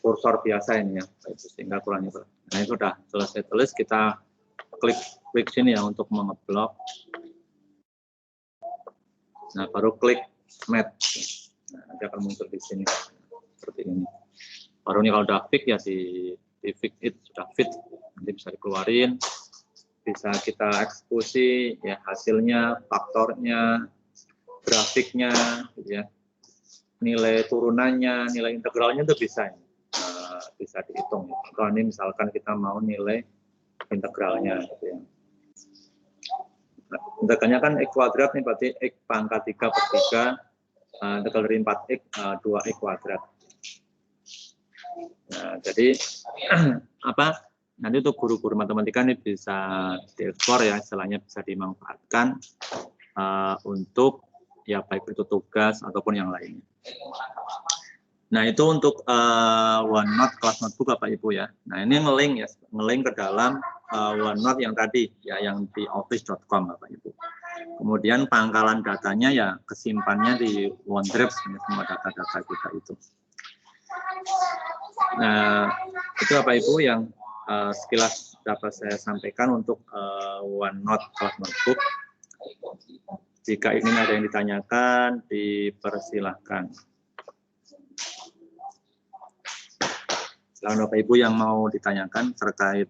kursor biasa ini ya, sehingga kurangnya. Nah, itu sudah selesai tulis, kita klik sini ya untuk mengeblok. Nah, baru klik mat. Nah, nanti akan muncul di sini seperti ini. Baru ini kalau udah fix ya di fix it, sudah fit, nanti bisa dikeluarin, bisa kita eksekusi ya hasilnya, faktornya, grafiknya, gitu ya. Nilai turunannya, nilai integralnya itu bisa bisa dihitung. Kalau ini misalkan kita mau nilai integralnya, gitu ya. Nah, integralnya kan x kuadrat nih, berarti x pangkat 3 per 3, integral dari 4x 2x kuadrat. Nah, jadi apa? Nanti untuk guru-guru matematika ini bisa diekspor ya, istilahnya bisa dimanfaatkan untuk ya baik itu tugas ataupun yang lainnya. Nah, itu untuk OneNote kelas notebook Bapak Ibu ya. Nah, ini ngelink ya, ngelink ke dalam OneNote yang tadi ya, yang di office.com Bapak Ibu. Kemudian pangkalan datanya ya kesimpannya di OneDrive, semua data-data kita itu. Nah, itu Bapak Ibu yang sekilas dapat saya sampaikan untuk OneNote kelas notebook. Jika ingin ada yang ditanyakan, dipersilahkan. Silakan Bapak Ibu yang mau ditanyakan terkait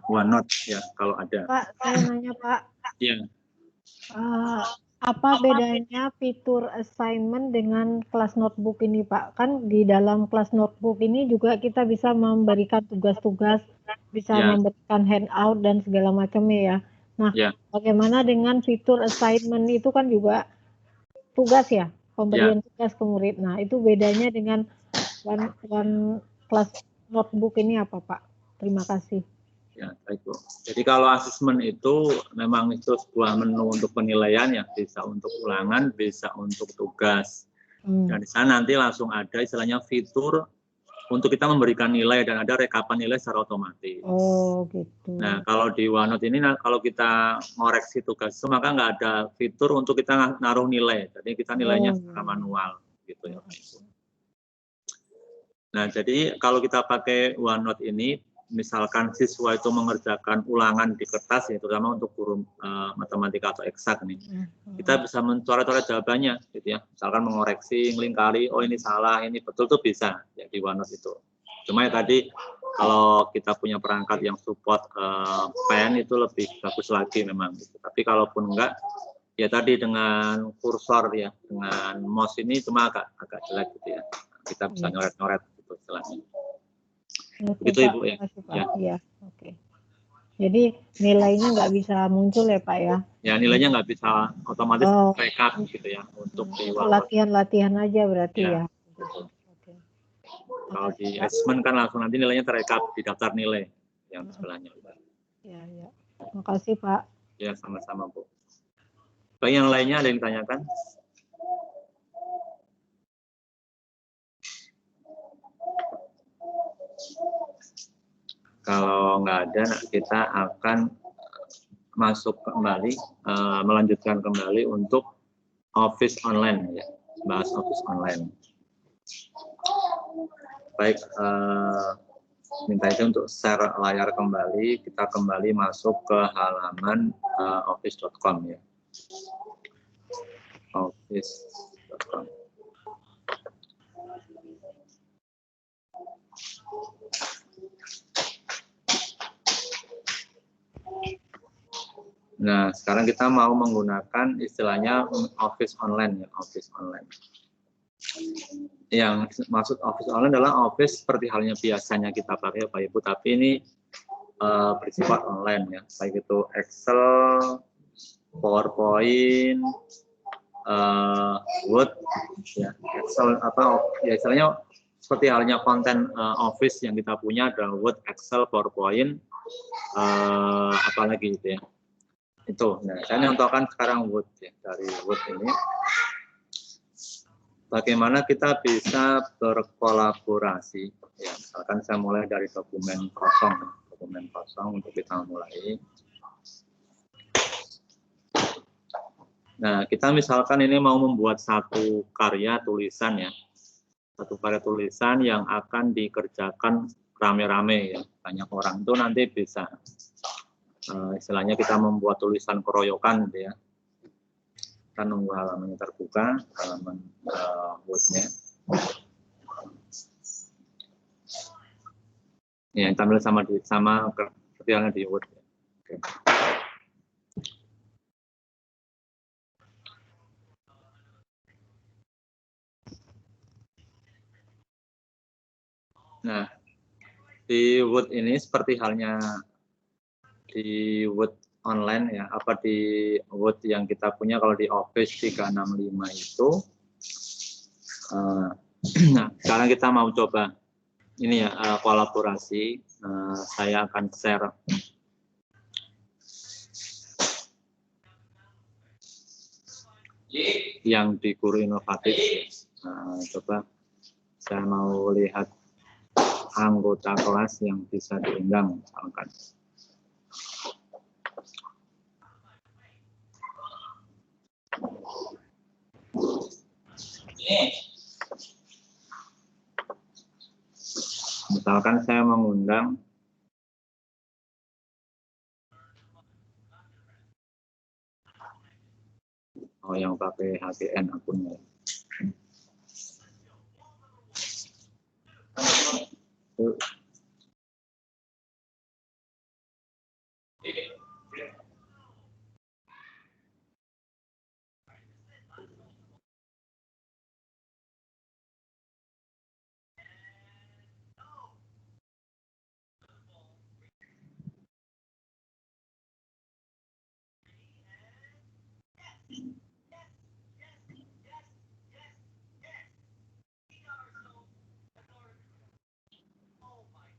OneNote ya, kalau ada. Pak, saya nanya Pak. Iya. Apa bedanya fitur assignment dengan kelas notebook ini Pak? Kan di dalam kelas notebook ini juga kita bisa memberikan tugas-tugas, bisa memberikan handout dan segala macamnya ya. Nah, bagaimana dengan fitur assignment itu kan juga tugas ya, pemberian tugas ke murid. Nah, itu bedanya dengan one kelas notebook ini apa Pak? Terima kasih. Ya, baik Bu. Jadi kalau asesmen itu memang itu sebuah menu untuk penilaian ya, bisa untuk ulangan, bisa untuk tugas. Dan di sana nanti langsung ada istilahnya fitur untuk kita memberikan nilai dan ada rekapan nilai secara otomatis. Oh gitu. Nah, kalau di OneNote ini kalau kita ngoreksi tugas itu maka nggak ada fitur untuk kita naruh nilai. Jadi kita nilainya secara manual gitu ya. Nah, jadi kalau kita pakai OneNote ini, misalkan siswa itu mengerjakan ulangan di kertas, ya, terutama untuk guru matematika atau eksak nih, kita bisa mencoret-coret jawabannya, gitu ya. Misalkan mengoreksi, melingkari, oh ini salah, ini betul tuh bisa ya di OneNote itu. Cuma ya tadi kalau kita punya perangkat yang support pen itu lebih bagus lagi memang. Gitu. Tapi kalaupun enggak, ya tadi dengan kursor ya, dengan mouse ini cuma agak jelek gitu ya. Kita bisa nyoret-nyoret gitu istilahnya. Begitu Ibu ya. Iya, oke. Jadi nilainya nggak bisa muncul ya Pak ya? Ya nilainya nggak bisa otomatis backup gitu ya untuk di latihan aja berarti ya. Kalau di assessment kan langsung nanti nilainya terekap di daftar nilai yang sebelahnya. Ya. Terima kasih Pak. Ya sama-sama Bu. Bagi yang lainnya ada yang ditanyakan? Kalau nggak ada, kita akan masuk kembali, melanjutkan kembali untuk Office Online ya, bahas Office Online. Baik, minta izin untuk share layar kembali, kita kembali masuk ke halaman office.com ya. Office.com. Nah, sekarang kita mau menggunakan istilahnya Office Online ya, Office Online. Yang maksud Office Online adalah Office seperti halnya biasanya kita pakai Bapak Ibu, tapi ini bersifat online ya, baik itu Excel, PowerPoint, Word, ya Excel apa ya istilahnya seperti halnya konten Office yang kita punya ada Word, Excel, PowerPoint, apalagi gitu ya. Itu. Nah, saya contohkan sekarang Word ya. Dari Word ini, bagaimana kita bisa berkolaborasi. Ya, misalkan saya mulai dari dokumen kosong untuk kita mulai. Nah, kita misalkan ini mau membuat satu karya tulisan ya. Satu karya tulisan yang akan dikerjakan rame-rame ya. Banyak orang itu nanti bisa istilahnya kita membuat tulisan keroyokan gitu ya. Kita nunggu halamannya terbuka, halaman Word-nya. Ya, tampil sama seperti halnya di Word. Oke. Nah, di Word ini seperti halnya di Word online ya, apa di Word yang kita punya kalau di Office 365 itu. Nah, sekarang kita mau coba ini ya, kolaborasi. Saya akan share yang di Guru Inovatif. Coba saya mau lihat anggota kelas yang bisa diundang misalkan. Misalkan saya mengundang yang pakai HGN akunnya.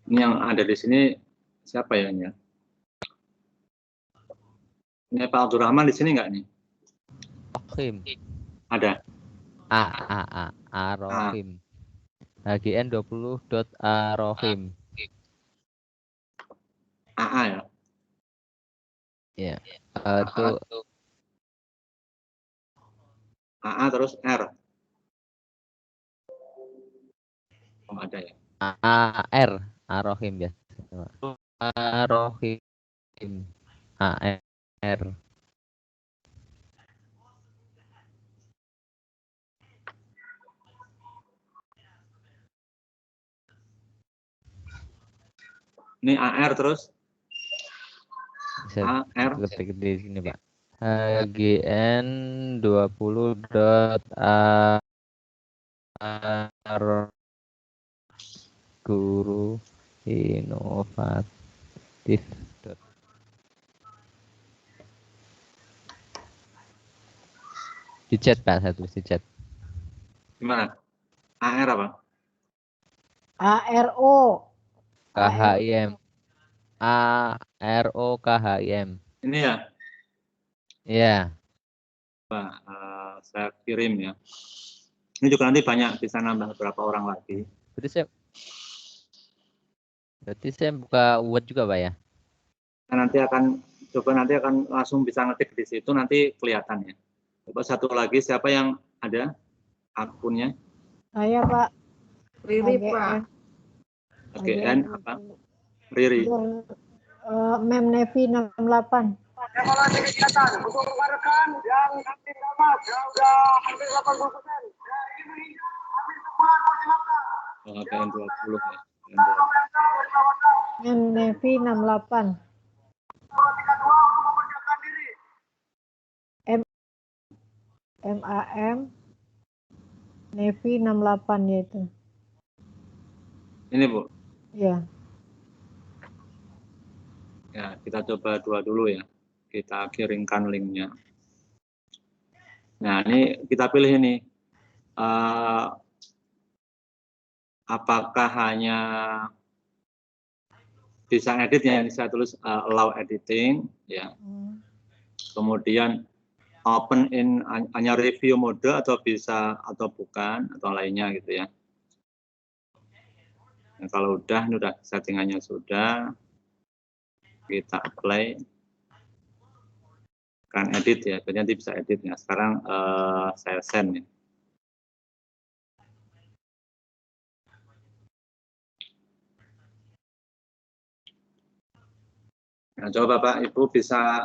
Ini yang ada di sini siapa ya ini? Ini Pak Abdurrahman di sini nggak nih? Rohim. Ada. Rohim. HGN 20.Rohim. AA ya? Ya. Itu AA terus R. Oh, ada ya? AR. Rohim ya. Rohim. AR. Ini AR terus? Bisa AR. ketik di sini Pak. HGN 20.AR Guru Inovatif. Di chat Pak, saya tulis di chat. Gimana? AR apa? ARO. KHIM. AROKHIM. Ini ya? Iya. Pak, saya kirim ya. Ini juga nanti banyak, bisa nambah beberapa orang lagi. Berarti saya buka Word juga Pak ya? Nah, nanti akan langsung bisa ngetik di situ, nanti kelihatan ya. Coba satu lagi, siapa yang ada akunnya? Saya Pak. Riri Pak. HGN apa? Riri. Mem Nevi 68. Evaluasi kegiatan untuk rekan-rekan yang nanti dapat ya udah hampir 80%. Ya ini hampir semua koordinator. HGN 20 ya. Mem Nevi 68. 32 untuk mempersiapkan diri. MAM Nevi 68 yaitu. Ini Bu. Ya. Ya, kita coba dua dulu ya. Kita kirimkan linknya. Nah, ini kita pilih ini. apakah hanya bisa edit ya, yang saya tulis allow editing ya. Kemudian open in hanya review mode atau bisa atau bukan atau lainnya gitu ya. Nah, kalau udah, ini udah settingannya sudah, kita apply, kan edit ya, jadi nanti bisa edit ya. Sekarang saya send ya. Nah, coba Bapak Ibu bisa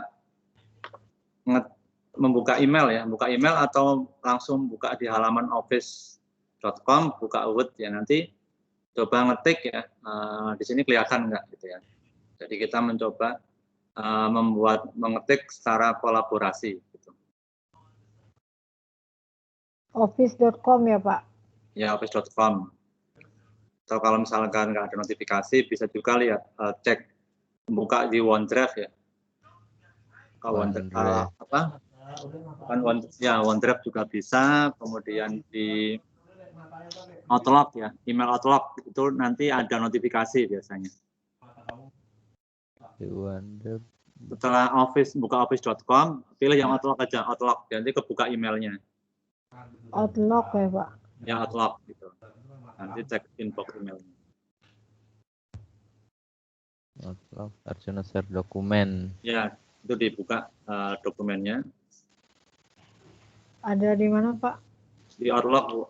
membuka email ya, buka email atau langsung buka di halaman office.com, buka Word ya, nanti coba ngetik ya, di sini kelihatan nggak gitu ya. Jadi kita mencoba mengetik secara kolaborasi gitu. Office.com ya Pak? Ya, office.com. Atau kalau misalkan nggak ada notifikasi, bisa juga lihat, cek, buka di OneDrive ya. OneDrive juga bisa, kemudian di Outlook ya, email Outlook itu nanti ada notifikasi biasanya. Setelah buka office.com, pilih yang Outlook aja, Outlook, nanti kebuka emailnya. Outlook ya Pak? Ya, Outlook gitu. Nanti cek inbox emailnya. Outlook, Arjuna share dokumen. Ya, itu dibuka dokumennya. Ada di mana Pak? Di Outlook, Bu.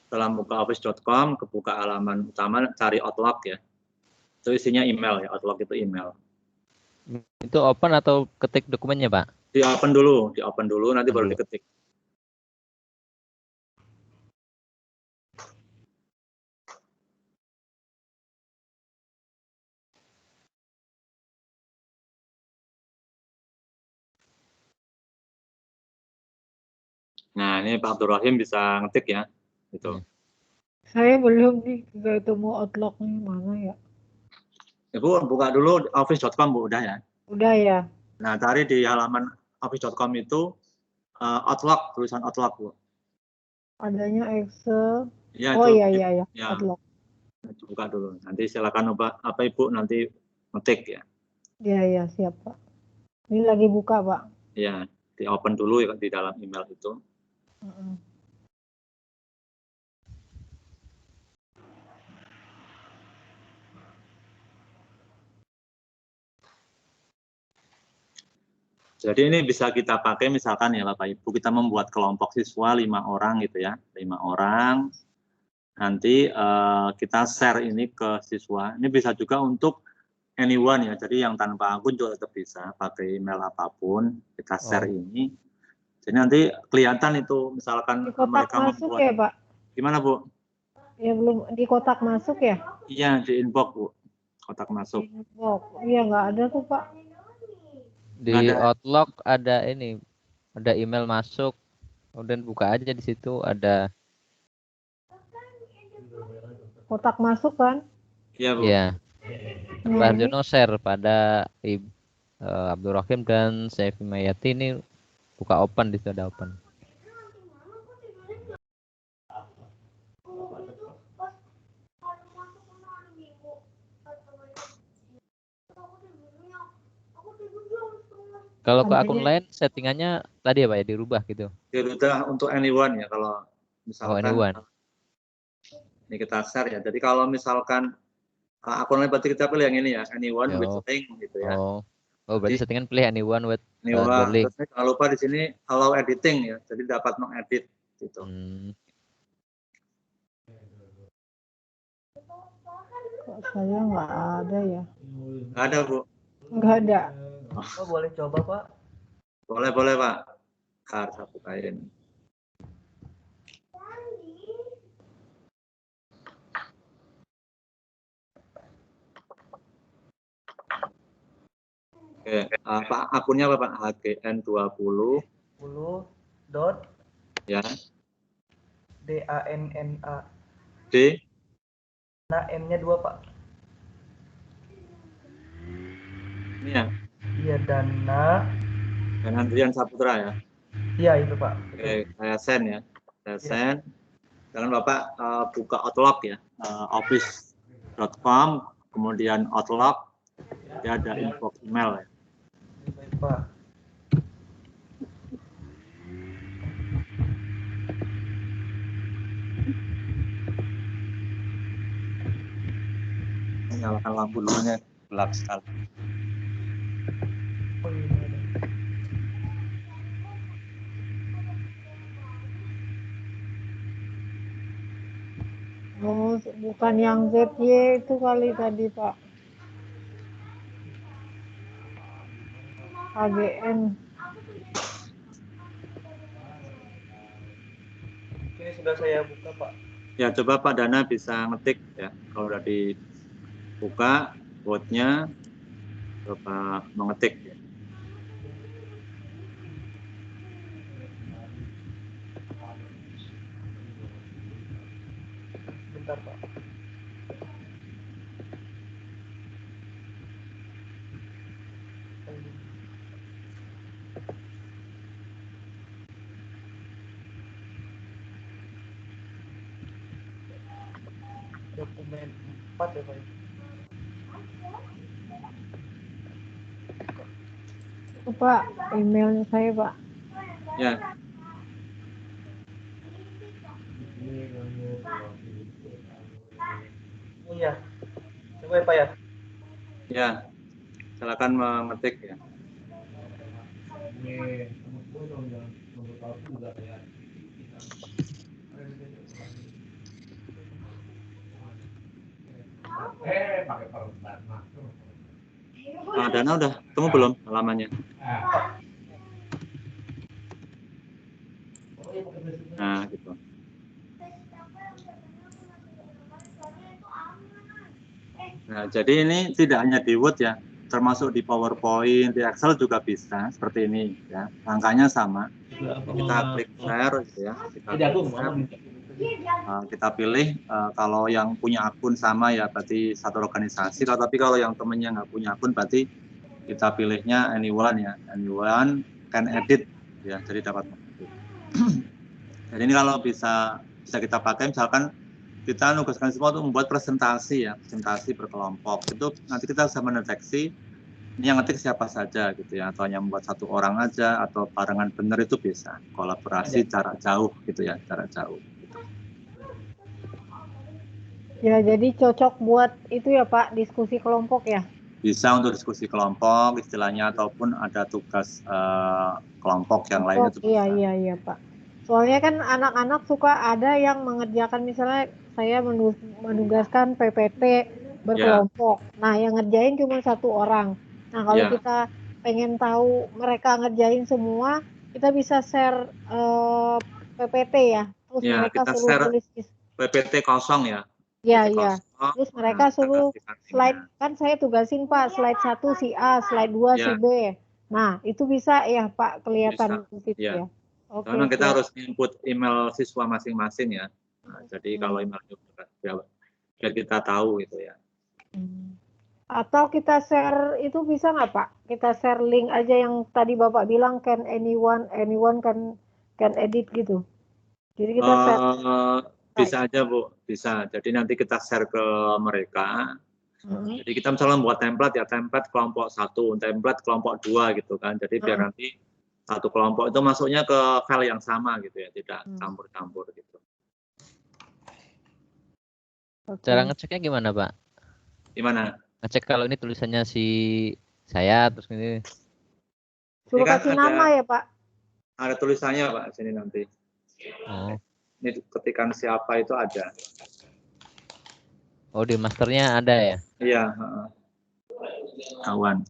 Setelah buka office.com, kebuka halaman utama, cari Outlook ya. Itu isinya email ya, Outlook itu email. Itu open atau ketik dokumennya Pak? Di open dulu, nanti baru diketik. Nah, ini Pak Abdul Rahim bisa ngetik ya, gitu. Saya belum nih, nggak ketemu Outlook nih, mana ya? Ibu buka dulu office.com Bu, udah ya? Udah ya. Nah, cari di halaman office.com itu Outlook, tulisan Outlook Bu. Adanya Excel. Ya, Oh itu, iya, ya. Outlook. Buka dulu. Nanti silakan apa Ibu nanti ngetik ya. Iya, siap Pak. Ini lagi buka Pak. Ya, di open dulu ya di dalam email itu. Jadi ini bisa kita pakai misalkan ya Bapak Ibu, kita membuat kelompok siswa 5 orang gitu ya, 5 orang. Nanti kita share ini ke siswa. Ini bisa juga untuk anyone ya, jadi yang tanpa akun juga tetap bisa pakai email apapun, kita share ini. Jadi nanti kelihatan itu misalkan di kotak mereka masuk membuat. Ya Pak? Gimana Bu? Ya belum di kotak masuk ya? Iya di inbox Bu, kotak masuk. Inbox, iya nggak ada tuh Pak. Di Outlook ada ini, ada email masuk, kemudian buka aja di situ ada. Kotak masuk kan? Iya Bu. Iya. Pak Arjono share pada Abdul Rahim dan Saifi Mayati, ini buka open, di situ ada open. Kalau ke akun lain settingannya tadi ya Pak ya, dirubah gitu? Dirubah untuk anyone ya, kalau misalkan anyone. Ini kita share ya. Jadi kalau misalkan akun lain berarti kita pilih yang ini ya, anyone with link gitu ya. Berarti settingan pilih anyone with link. Terus jangan lupa di sini allow editing ya, jadi dapat mengedit gitu. Kok saya nggak ada ya? Nggak ada Bu? Nggak ada. Oh, boleh coba Pak? Boleh Pak. Ntar saya bukain. Oke, Pak akunnya apa Pak? HGN20 dot ya. DANNA. D. Nah, N-nya 2 Pak. Ini ya. Iya, Dana. Dan Andrian Saputra ya. Iya itu Pak. Oke, saya send ya. Saya send. Jangan Bapak buka Outlook ya, office.com, kemudian Outlook, dia ada inbox email ya. Baik, Pak. Nyalakan lampu dulunya gelap sekali. Oh, ini ada. Oh, bukan yang ZY itu kali tadi Pak. AGN. Ini sudah saya buka, Pak. Ya, coba Pak Dana bisa ngetik ya, kalau udah dibuka code-nya, coba mengetik ya. Bentar, Pak. Dokumen 4 ya, Pak. Itu Pak, emailnya saya Pak. Ya, Oh iya. Coba ya, Pak ya. ya, silakan mengetik ya. Pak Dana udah ketemu belum halamannya? Nah, gitu. Nah, jadi ini tidak hanya di Word ya, termasuk di PowerPoint, di Excel juga bisa seperti ini ya. Langkahnya sama. Kita klik share gitu ya. Kita pilih kalau yang punya akun sama ya berarti satu organisasi, tapi kalau yang temennya nggak punya akun berarti kita pilihnya anyone ya, anyone can edit ya, jadi dapat. Jadi ini kalau bisa kita pakai, misalkan kita nugaskan semua untuk membuat presentasi ya, presentasi berkelompok, itu nanti kita bisa mendeteksi ini yang ngetik siapa saja gitu ya, atau hanya membuat satu orang aja, atau barengan benar, itu bisa kolaborasi jarak jauh gitu ya, jarak jauh. Ya, jadi cocok buat itu ya Pak, diskusi kelompok ya? Bisa untuk diskusi kelompok istilahnya, ataupun ada tugas kelompok yang lainnya itu bisa. Iya Pak. Soalnya kan anak-anak suka ada yang mengerjakan, misalnya saya menugaskan PPT berkelompok. Nah, yang ngerjain cuma satu orang. Nah, kalau kita pengen tahu mereka ngerjain semua, kita bisa share PPT ya. Terus mereka kita suruh share tulis. PPT kosong ya. Iya. Terus mereka suruh slide, kan saya tugasin Pak, slide 1 si A, slide 2 si B. Nah, itu bisa ya Pak, kelihatan di situ ya. Oke. Karena kita harus input email siswa masing-masing ya. Nah, jadi kalau emailnya biar kita tahu gitu ya. Atau kita share itu bisa nggak Pak? Kita share link aja yang tadi Bapak bilang can anyone can edit gitu. Jadi kita share. Bisa aja Bu, bisa. Jadi nanti kita share ke mereka. Jadi kita misalnya membuat template ya, template kelompok 1, template kelompok 2 gitu kan. Jadi biar nanti satu kelompok itu masuknya ke file yang sama gitu ya, tidak campur-campur gitu. Cara ngeceknya gimana Pak? Gimana? Ngecek kalau ini tulisannya si saya terus ini. Suruh kasih nama ya Pak? Ada tulisannya Pak sini nanti. Oh. Ini ketikan siapa itu ada. Oh, di masternya ada ya? Iya. Kawan.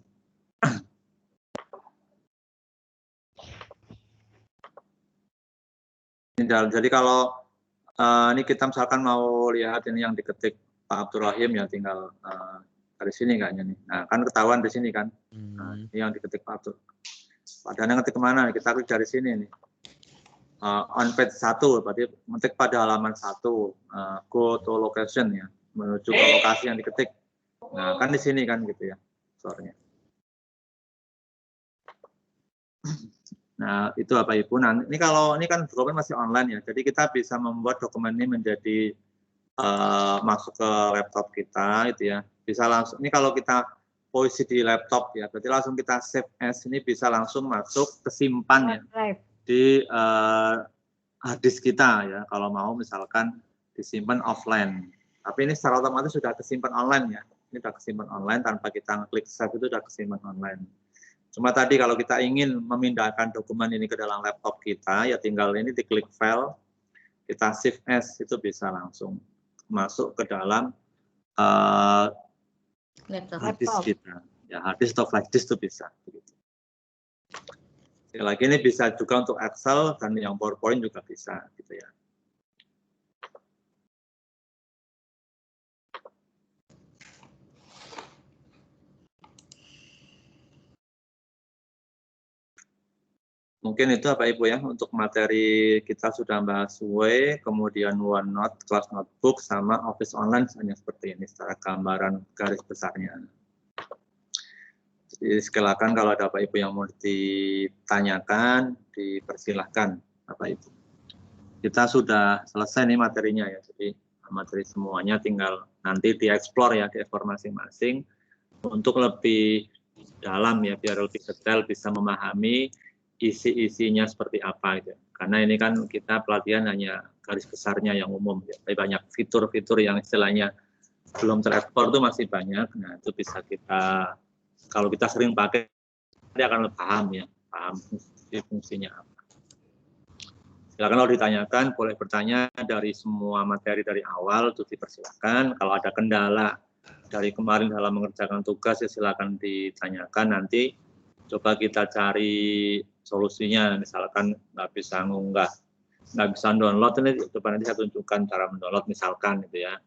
Jadi kalau ini kita misalkan mau lihat ini yang diketik Pak Abdul Rahim ya, tinggal dari sini kayaknya nih. Nah, kan ketahuan di sini kan. Nah, ini yang diketik Pak Abdul. Pak Dana ngetik kemana? Kita klik dari sini nih. On page 1, berarti ngetik pada halaman 1, go to location ya, menuju ke lokasi yang diketik. Nah, kan di sini kan gitu ya, soalnya. Nah, itu Bapak Ibu. Nah, ini kalau ini kan dokumen masih online ya. Jadi kita bisa membuat dokumen ini menjadi masuk ke laptop kita gitu ya. Bisa langsung, ini kalau kita posisi di laptop ya, berarti langsung kita save as, ini bisa langsung masuk kesimpan ya di hard disk kita ya. Kalau mau misalkan disimpan offline. Tapi ini secara otomatis sudah kesimpan online ya. Ini sudah kesimpan online tanpa kita klik save, itu sudah kesimpan online. Cuma tadi kalau kita ingin memindahkan dokumen ini ke dalam laptop kita, ya tinggal ini diklik file, kita save as, itu bisa langsung masuk ke dalam hard disk kita. Ya, hard disk atau flash disk itu bisa. Sekali lagi ini bisa juga untuk Excel dan yang PowerPoint juga bisa, gitu ya. Mungkin itu Bapak Ibu ya, untuk materi kita sudah bahas Word, kemudian OneNote, Class Notebook, sama Office Online hanya seperti ini, secara gambaran garis besarnya. Jadi silakan kalau ada Bapak Ibu yang mau ditanyakan, dipersilahkan Bapak Ibu. Kita sudah selesai nih materinya ya, jadi materi semuanya tinggal nanti dieksplor ya, dieksplor masing-masing, untuk lebih dalam ya, biar lebih detail bisa memahami isi-isinya seperti apa gitu. Karena ini kan kita pelatihan hanya garis besarnya yang umum ya. Tapi banyak fitur-fitur yang istilahnya belum terekspor itu masih banyak. Nah, itu bisa kita, kalau kita sering pakai, dia akan paham ya, paham fungsinya apa. Silakan kalau ditanyakan, boleh bertanya dari semua materi dari awal, itu dipersilakan. Kalau ada kendala dari kemarin dalam mengerjakan tugas, ya silakan ditanyakan, nanti coba kita cari solusinya. Misalkan nggak bisa ngunggah, nggak bisa download, ini coba nanti saya tunjukkan cara mendownload misalkan gitu ya,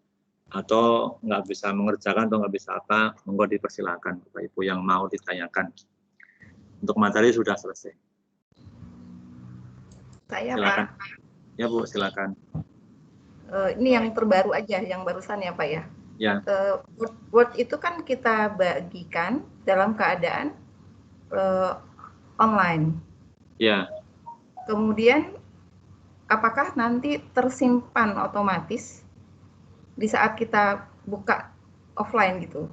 atau nggak bisa mengerjakan atau nggak bisa apa, monggo dipersilakan Bapak Ibu yang mau ditanyakan. Untuk materi sudah selesai. Saya Silakan. Pak. Ya Bu, silakan. Ini yang terbaru aja, yang barusan ya Pak ya. Ya. Word itu kan kita bagikan dalam keadaan online. Ya. Kemudian apakah nanti tersimpan otomatis di saat kita buka offline gitu?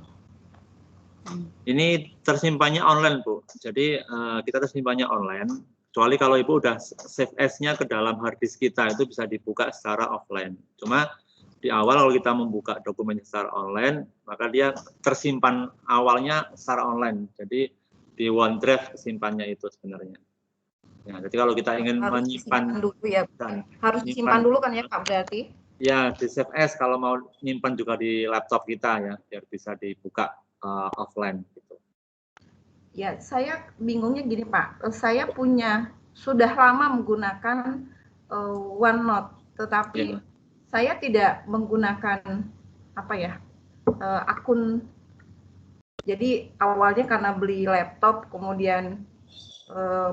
Ini tersimpannya online Bu. Jadi kita tersimpannya online. Kecuali kalau Ibu udah save as-nya ke dalam hard disk kita, itu bisa dibuka secara offline. Cuma di awal kalau kita membuka dokumen secara online, maka dia tersimpan awalnya secara online. Jadi di OneDrive simpannya itu sebenarnya. Ya, jadi kalau kita ingin menyimpan dulu ya, harus disimpan dulu kan ya Pak berarti? Ya, di save as kalau mau nyimpan juga di laptop kita ya, biar bisa dibuka offline gitu. Ya, saya bingungnya gini Pak, saya sudah lama menggunakan OneNote, tetapi saya tidak menggunakan akun. Jadi awalnya karena beli laptop, kemudian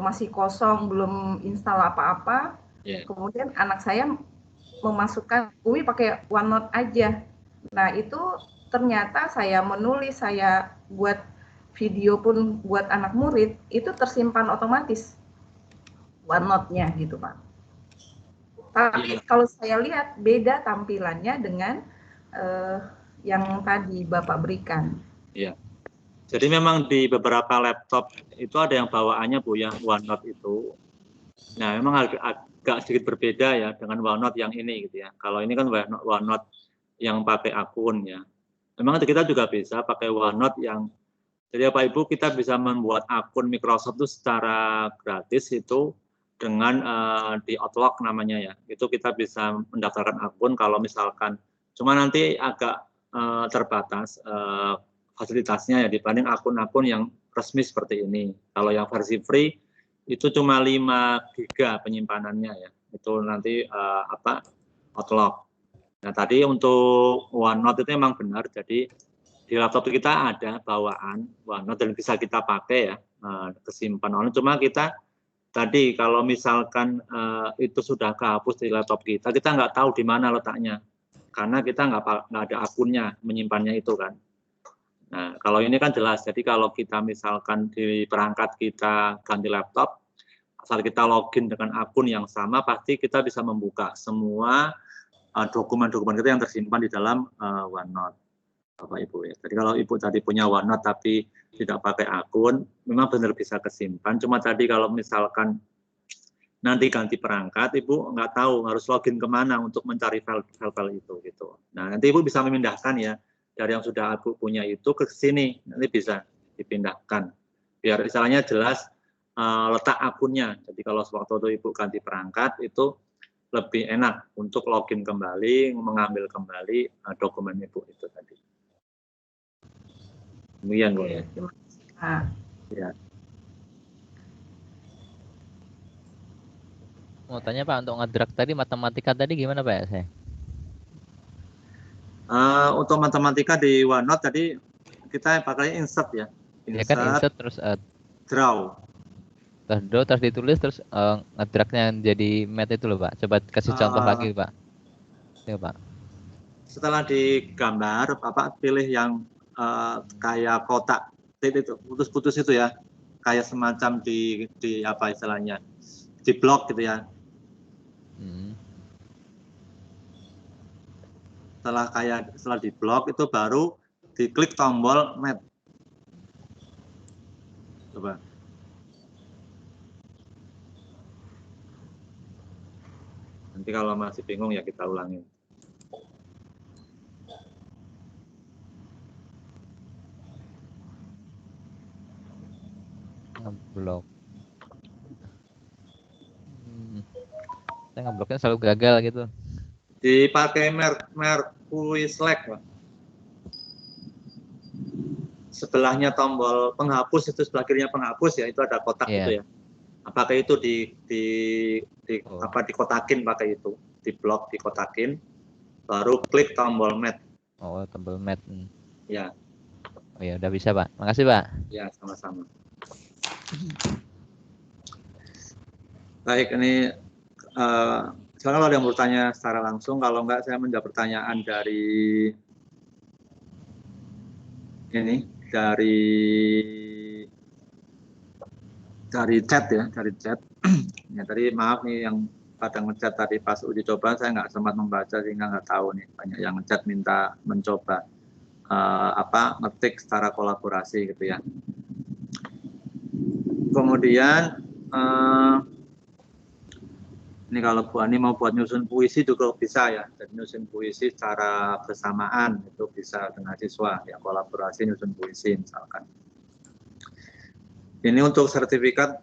masih kosong, belum install apa-apa. Kemudian anak saya memasukkan, Umi pakai OneNote aja. Nah itu ternyata saya menulis, saya buat video pun buat anak murid, itu tersimpan otomatis OneNote-nya gitu Pak. Tapi kalau saya lihat beda tampilannya dengan yang tadi Bapak berikan. Iya. Jadi memang di beberapa laptop itu ada yang bawaannya Bu ya, OneNote itu. Nah memang agak sedikit berbeda ya dengan OneNote yang ini gitu ya. Kalau ini kan OneNote yang pakai akun ya. Memang kita juga bisa pakai OneNote yang, jadi Bapak Ibu kita bisa membuat akun Microsoft itu secara gratis itu dengan di Outlook namanya ya. Itu kita bisa mendaftarkan akun kalau misalkan, cuma nanti agak terbatas fasilitasnya ya dibanding akun-akun yang resmi seperti ini. Kalau yang versi free itu cuma 5 GB penyimpanannya ya. Itu nanti Outlook. Nah tadi untuk OneNote itu memang benar. Jadi di laptop kita ada bawaan OneNote dan bisa kita pakai ya, kesimpan online. Cuma kita tadi kalau misalkan itu sudah kehapus di laptop kita nggak tahu di mana letaknya. Karena kita nggak ada akunnya menyimpannya itu kan. Nah, kalau ini kan jelas. Jadi kalau kita misalkan di perangkat kita ganti laptop, asal kita login dengan akun yang sama, pasti kita bisa membuka semua dokumen-dokumen kita yang tersimpan di dalam OneNote, Bapak Ibu ya. Jadi kalau Ibu tadi punya OneNote tapi tidak pakai akun, memang benar bisa kesimpan. Cuma tadi kalau misalkan nanti ganti perangkat, Ibu nggak tahu harus login kemana untuk mencari file-file itu gitu. Nah nanti Ibu bisa memindahkan ya dari yang sudah Ibu punya itu ke sini, nanti bisa dipindahkan. Biar misalnya jelas letak akunnya. Jadi kalau sewaktu Ibu ganti perangkat itu lebih enak untuk login kembali, mengambil kembali dokumen Ibu itu tadi. Demikian Bu ya. Ya. Mau tanya Pak, untuk ngedrag tadi matematika tadi gimana Pak ya saya? Untuk matematika di OneNote tadi kita pakai insert ya. Ya kan insert terus draw. Terus ditulis terus ngedragnya jadi mat itu loh Pak. Coba kasih contoh lagi Pak. Ya Pak. Setelah digambar, Bapak pilih yang kayak kotak itu putus-putus itu ya, kayak semacam di apa istilahnya, di blok gitu ya. Setelah di blok itu baru diklik tombol mat. Coba. Nanti kalau masih bingung ya kita ulangin. Ngeblok. Saya ngebloknya selalu gagal gitu. Dipakai Mercury Slack, Pak. Sebelahnya tombol penghapus itu, sebelah kirinya penghapus ya, itu ada kotak itu ya. Apakah itu dikotakin pakai itu, di blok dikotakin, baru klik tombol mat. Oh, tombol mat. Ya. Oh ya, udah bisa Pak. Makasih Pak. Ya, sama-sama. Baik, ini silakan kalau ada yang bertanya secara langsung, kalau enggak saya menjawab pertanyaan dari ini, dari chat ya, dari chat. Ya, tadi maaf nih yang pada ngechat tadi pas uji coba saya nggak sempat membaca sehingga nggak tahu nih, banyak yang ngechat minta mencoba ngetik secara kolaborasi gitu ya. Kemudian ini kalau Bu Ani mau buat nyusun puisi juga bisa ya. Jadi nyusun puisi secara bersamaan itu bisa dengan siswa ya, kolaborasi nyusun puisi misalkan. Ini untuk sertifikat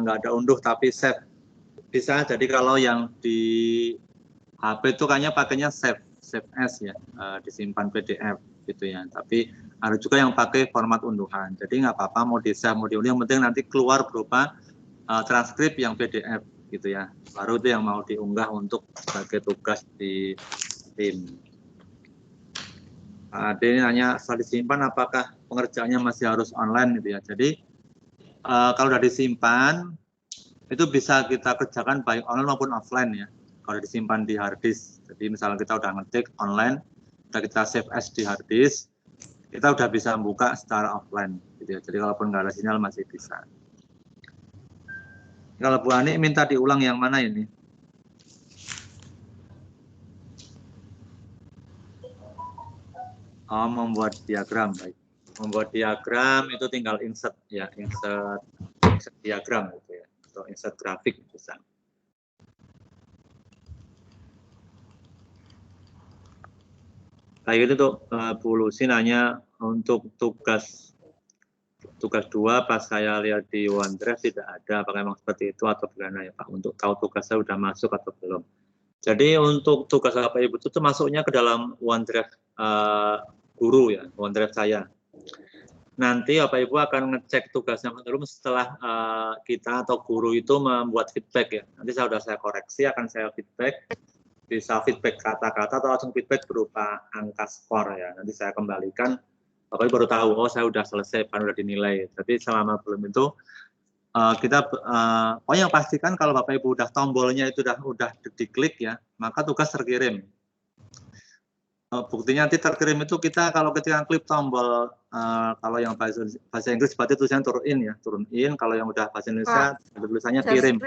nggak ada unduh tapi save bisa. Jadi kalau yang di HP itu kayaknya pakainya save as ya, disimpan PDF gitu ya. Tapi ada juga yang pakai format unduhan. Jadi nggak apa-apa mau di save mau diunduh, yang penting nanti keluar berupa transkrip yang PDF gitu ya. Baru itu yang mau diunggah untuk sebagai tugas di tim. Ada ini nanya setelah disimpan apakah pengerjaannya masih harus online gitu ya. Jadi kalau sudah disimpan itu bisa kita kerjakan baik online maupun offline ya. Kalau disimpan di hard disk, jadi misalnya kita udah ngetik online, kita save as di hard disk, kita udah bisa buka secara offline gitu ya. Jadi kalaupun nggak ada sinyal masih bisa. Kalau Bu Ani minta diulang yang mana ini? Oh, membuat diagram, baik. Membuat diagram itu tinggal insert ya, insert diagram gitu ya, atau insert grafik bisa. Kayak itu tuh Bu Lucy nanya untuk tugas 2 pas saya lihat di OneDrive tidak ada, apakah memang seperti itu atau bagaimana ya Pak, untuk tahu tugasnya sudah masuk atau belum. Jadi untuk tugas Bapak Ibu itu masuknya ke dalam OneDrive guru ya, OneDrive saya. Nanti Bapak Ibu akan ngecek tugasnya dulu setelah kita atau guru itu membuat feedback ya. Nanti saya koreksi, akan saya feedback, bisa feedback kata-kata atau langsung feedback berupa angka skor ya. Nanti saya kembalikan. Bapak Ibu baru tahu, oh saya sudah selesai, kan sudah dinilai. Tapi selama belum itu, kita pokoknya pastikan kalau Bapak Ibu udah tombolnya itu udah diklik ya, maka tugas terkirim. Buktinya nanti terkirim itu kita kalau ketika klik tombol kalau yang bahasa Inggris berarti tulisannya turun in ya, turun in. Kalau yang udah bahasa Indonesia ada tulisannya kirim.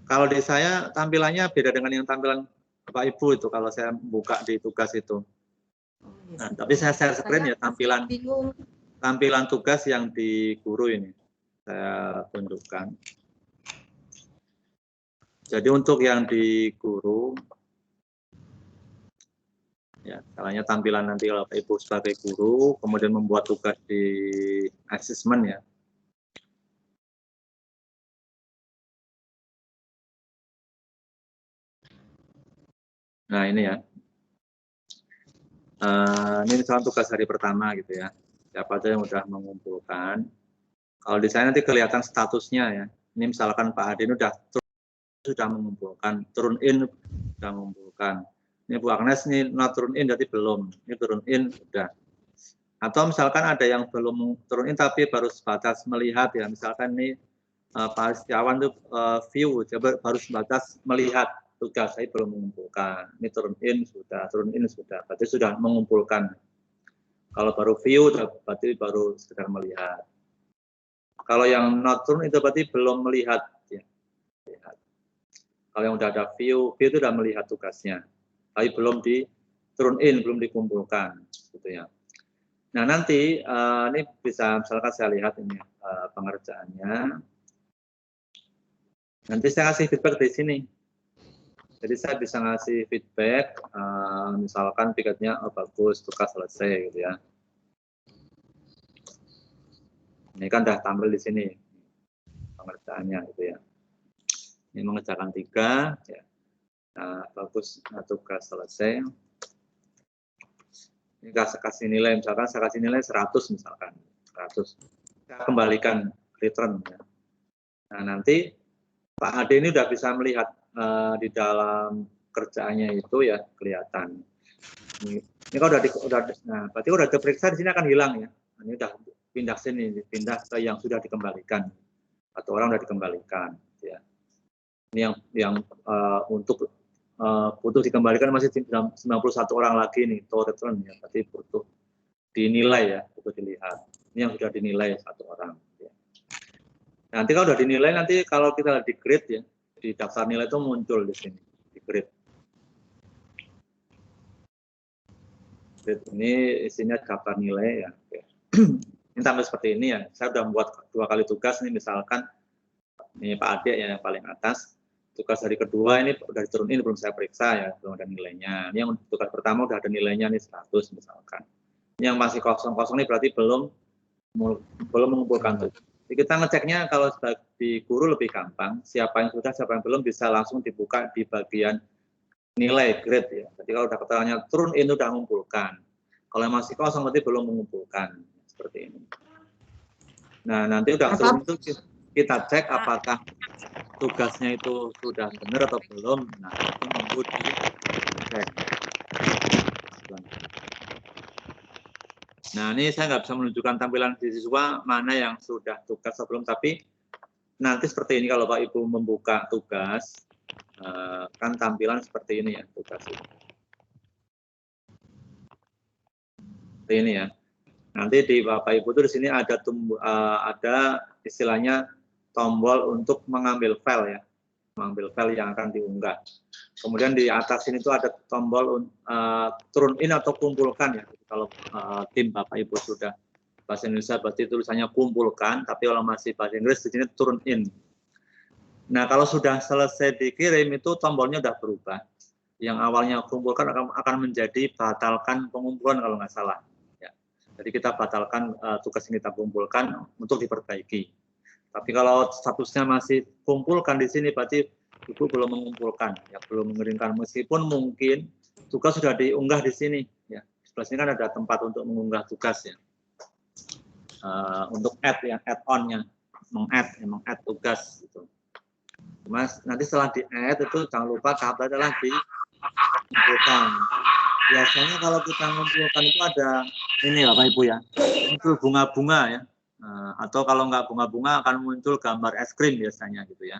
Kalau di saya tampilannya beda dengan yang tampilan Bapak Ibu itu kalau saya buka di tugas itu. Nah, tapi saya share screen ya tampilan tugas yang di guru ini saya tunjukkan. Jadi untuk yang di guru ya, caranya tampilan nanti kalau Bapak Ibu sebagai guru, kemudian membuat tugas di assessment ya. Nah ini ya, ini misalnya tugas hari pertama gitu ya. Siapa aja yang sudah mengumpulkan. Kalau di sana nanti kelihatan statusnya ya. Ini misalkan Pak Adi ini sudah mengumpulkan, turun in sudah mengumpulkan. Ini Bu Agnes ini not turun in berarti belum. Ini turun in sudah. Atau misalkan ada yang belum turun in tapi baru sebatas melihat ya. Misalkan ini Pak Setiawan itu view, baru sebatas melihat tugas, saya belum mengumpulkan. Ini turun in sudah, berarti sudah mengumpulkan. Kalau baru view berarti baru sekedar melihat. Kalau yang not turun itu berarti belum melihat ya. Lihat. Kalau yang udah ada view itu udah melihat tugasnya. Tapi belum turun in, belum dikumpulkan gitu ya. Nah, nanti ini bisa misalkan saya lihat ini pengerjaannya. Nanti saya kasih feedback di sini. Jadi saya bisa ngasih feedback, misalkan piketnya bagus, tugas selesai gitu ya. Ini kan udah tampil di sini pengerjaannya gitu ya. Ini mengerjakan 3, ya. Nah, bagus, nah, tugas selesai. Ini kasih nilai, misalkan saya kasih nilai 100 misalkan, 100. Saya kembalikan return ya. Nah, nanti Pak Ade ini udah bisa melihat di dalam kerjaannya itu ya kelihatan. Ini kalau nah berarti udah diperiksa di sini akan hilang ya. Ini udah pindah sini, pindah ke yang sudah dikembalikan atau orang sudah dikembalikan. Ya. Ini yang untuk butuh dikembalikan masih 91 orang lagi nih, to return ya. Berarti butuh dinilai ya, butuh dilihat. Ini yang sudah dinilai 1 orang. Ya. Nanti kalau sudah dinilai, nanti kalau kita di grade ya. Di daftar nilai itu muncul di sini, di grade. Grade ini isinya daftar nilai ya. Ini tampil seperti ini ya. Saya sudah membuat 2 kali tugas nih, misalkan ini Pak Ade ya yang paling atas. Tugas hari kedua ini udah diturunin, belum saya periksa ya, belum ada nilainya. Ini yang tugas pertama udah ada nilainya nih 100 misalkan. Ini yang masih kosong-kosong ini berarti belum mengumpulkan tugas. Jadi kita ngeceknya kalau di guru lebih gampang, siapa yang sudah, siapa yang belum bisa langsung dibuka di bagian nilai grade ya. Jadi kalau udah keterangannya turun in udah mengumpulkan. Kalau masih kosong berarti belum mengumpulkan seperti ini. Nah, nanti udah turun itu kita cek apakah tugasnya itu sudah benar atau belum. Nah, itu nunggu dicek. Nah, ini saya nggak bisa menunjukkan tampilan di siswa mana yang sudah tugas atau belum, tapi nanti seperti ini kalau Pak Ibu membuka tugas, kan tampilan seperti ini ya, tugas itu. Seperti ini ya. Nanti di Bapak Ibu itu di sini ada istilahnya tombol untuk mengambil file ya, mengambil file yang akan diunggah. Kemudian di atas ini tuh ada tombol turun in atau kumpulkan ya. Kalau tim Bapak Ibu sudah bahasa Indonesia berarti tulisannya kumpulkan, tapi kalau masih bahasa Inggris di sini turun in. Nah, kalau sudah selesai dikirim itu tombolnya udah berubah. Yang awalnya kumpulkan akan menjadi batalkan pengumpulan kalau nggak salah. Ya. Jadi kita batalkan tugas yang kita kumpulkan untuk diperbaiki. Tapi kalau statusnya masih kumpulkan di sini berarti Ibu belum mengumpulkan, ya belum mengirimkan, meskipun mungkin tugas sudah diunggah di sini. Ya, sebelah sini kan ada tempat untuk mengunggah tugas ya, untuk add ya, add-onnya, meng-add tugas gitu. Mas, nanti setelah di-add itu jangan lupa tahap adalah dikumpulkan. Biasanya kalau kita mengumpulkan itu ada ini Bapak Ibu ya, muncul bunga-bunga ya, atau kalau nggak bunga-bunga akan muncul gambar es krim biasanya gitu ya.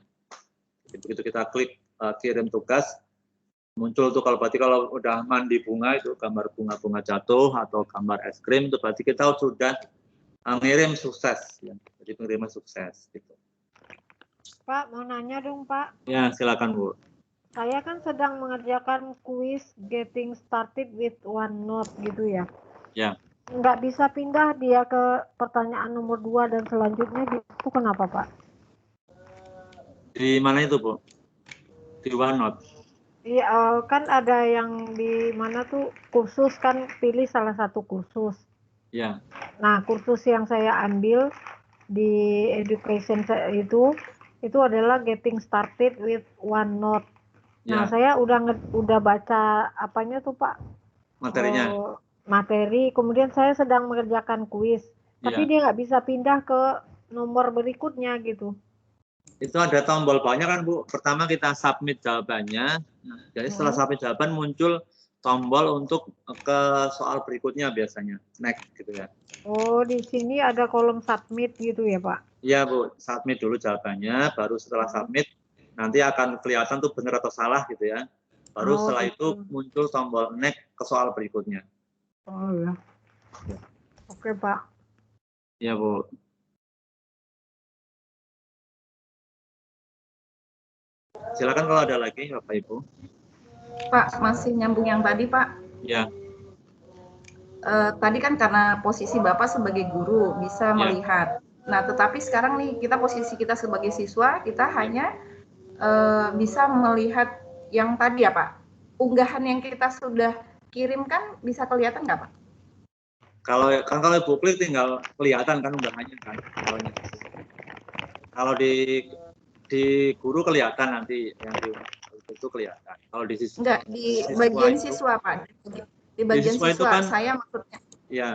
Begitu kita klik kirim tugas, muncul tuh, kalau berarti kalau udah mandi bunga itu gambar bunga-bunga jatuh atau gambar es krim itu berarti kita sudah ngirim sukses ya. Jadi pengiriman sukses gitu. Pak, mau nanya dong, Pak. Ya, silakan Bu. Saya kan sedang mengerjakan kuis Getting Started with OneNote gitu ya. Ya. Nggak bisa pindah dia ke pertanyaan nomor 2 dan selanjutnya gitu, kenapa Pak? Di mana itu Bu? Di OneNote. Iya, kan ada yang di mana tuh kursus, kan pilih salah satu kursus. Ya. Nah, kursus yang saya ambil di education itu adalah Getting Started with OneNote. Nah, Ya. saya udah baca apanya tuh Pak? Materinya. Materi, kemudian saya sedang mengerjakan kuis, tapi dia nggak bisa pindah ke nomor berikutnya gitu. Itu ada tombol bawahnya kan Bu. Pertama kita submit jawabannya. Jadi setelah submit jawaban muncul tombol untuk ke soal berikutnya biasanya. Next gitu ya. Oh, di sini ada kolom submit gitu ya Pak? Iya Bu, submit dulu jawabannya, baru setelah submit nanti akan kelihatan tuh benar atau salah gitu ya. Baru setelah itu muncul tombol next ke soal berikutnya. Oh ya. Oke Pak. Iya Bu. Silakan kalau ada lagi Bapak Ibu. Pak, masih nyambung yang tadi Pak. Ya. Tadi kan karena posisi Bapak sebagai guru bisa melihat. Nah, tetapi sekarang nih posisi kita sebagai siswa, kita hanya bisa melihat yang tadi ya Pak. Unggahan yang kita sudah kirimkan bisa kelihatan nggak Pak? Kalau Ibu klik tinggal kelihatan kan unggahannya kan. Kalau di guru kelihatan nanti yang itu kelihatan. Kalau di siswa enggak, di bagian siswa Pak. Di bagian siswa kan, saya maksudnya. Ya.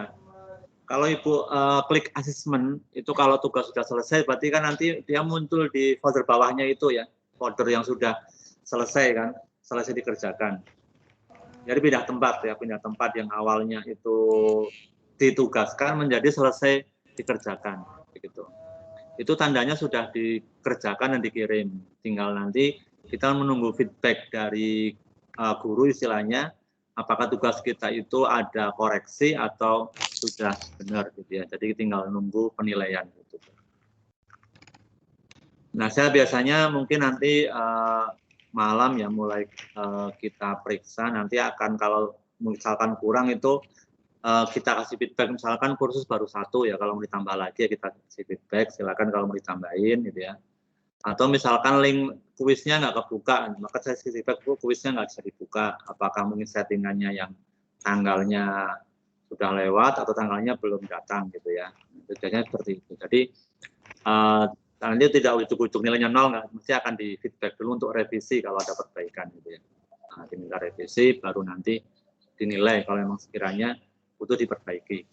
Kalau Ibu klik assessment itu kalau tugas sudah selesai berarti kan nanti dia muncul di folder bawahnya itu ya, folder yang sudah selesai kan, selesai dikerjakan. Jadi pindah tempat ya, pindah tempat yang awalnya itu ditugaskan menjadi selesai dikerjakan begitu. Itu tandanya sudah dikerjakan dan dikirim. Tinggal nanti kita menunggu feedback dari guru istilahnya, apakah tugas kita itu ada koreksi atau sudah benar gitu ya. Jadi tinggal nunggu penilaian gitu. Nah, saya biasanya mungkin nanti malam ya mulai kita periksa, nanti akan kalau misalkan kurang itu kita kasih feedback, misalkan kursus baru 1 ya, kalau mau ditambah lagi ya kita kasih feedback, silakan kalau mau ditambahin gitu ya. Atau misalkan link kuisnya nggak kebuka, maka saya kasih feedback kuisnya nggak bisa dibuka, apakah mungkin settingannya yang tanggalnya sudah lewat atau tanggalnya belum datang gitu ya. Biasanya seperti itu. Jadi nanti tidak ujuk-ujuk nilainya 0, nggak, mesti akan di feedback dulu untuk revisi kalau ada perbaikan gitu ya. Nah, diminta revisi baru nanti dinilai kalau memang sekiranya butuh diperbaiki.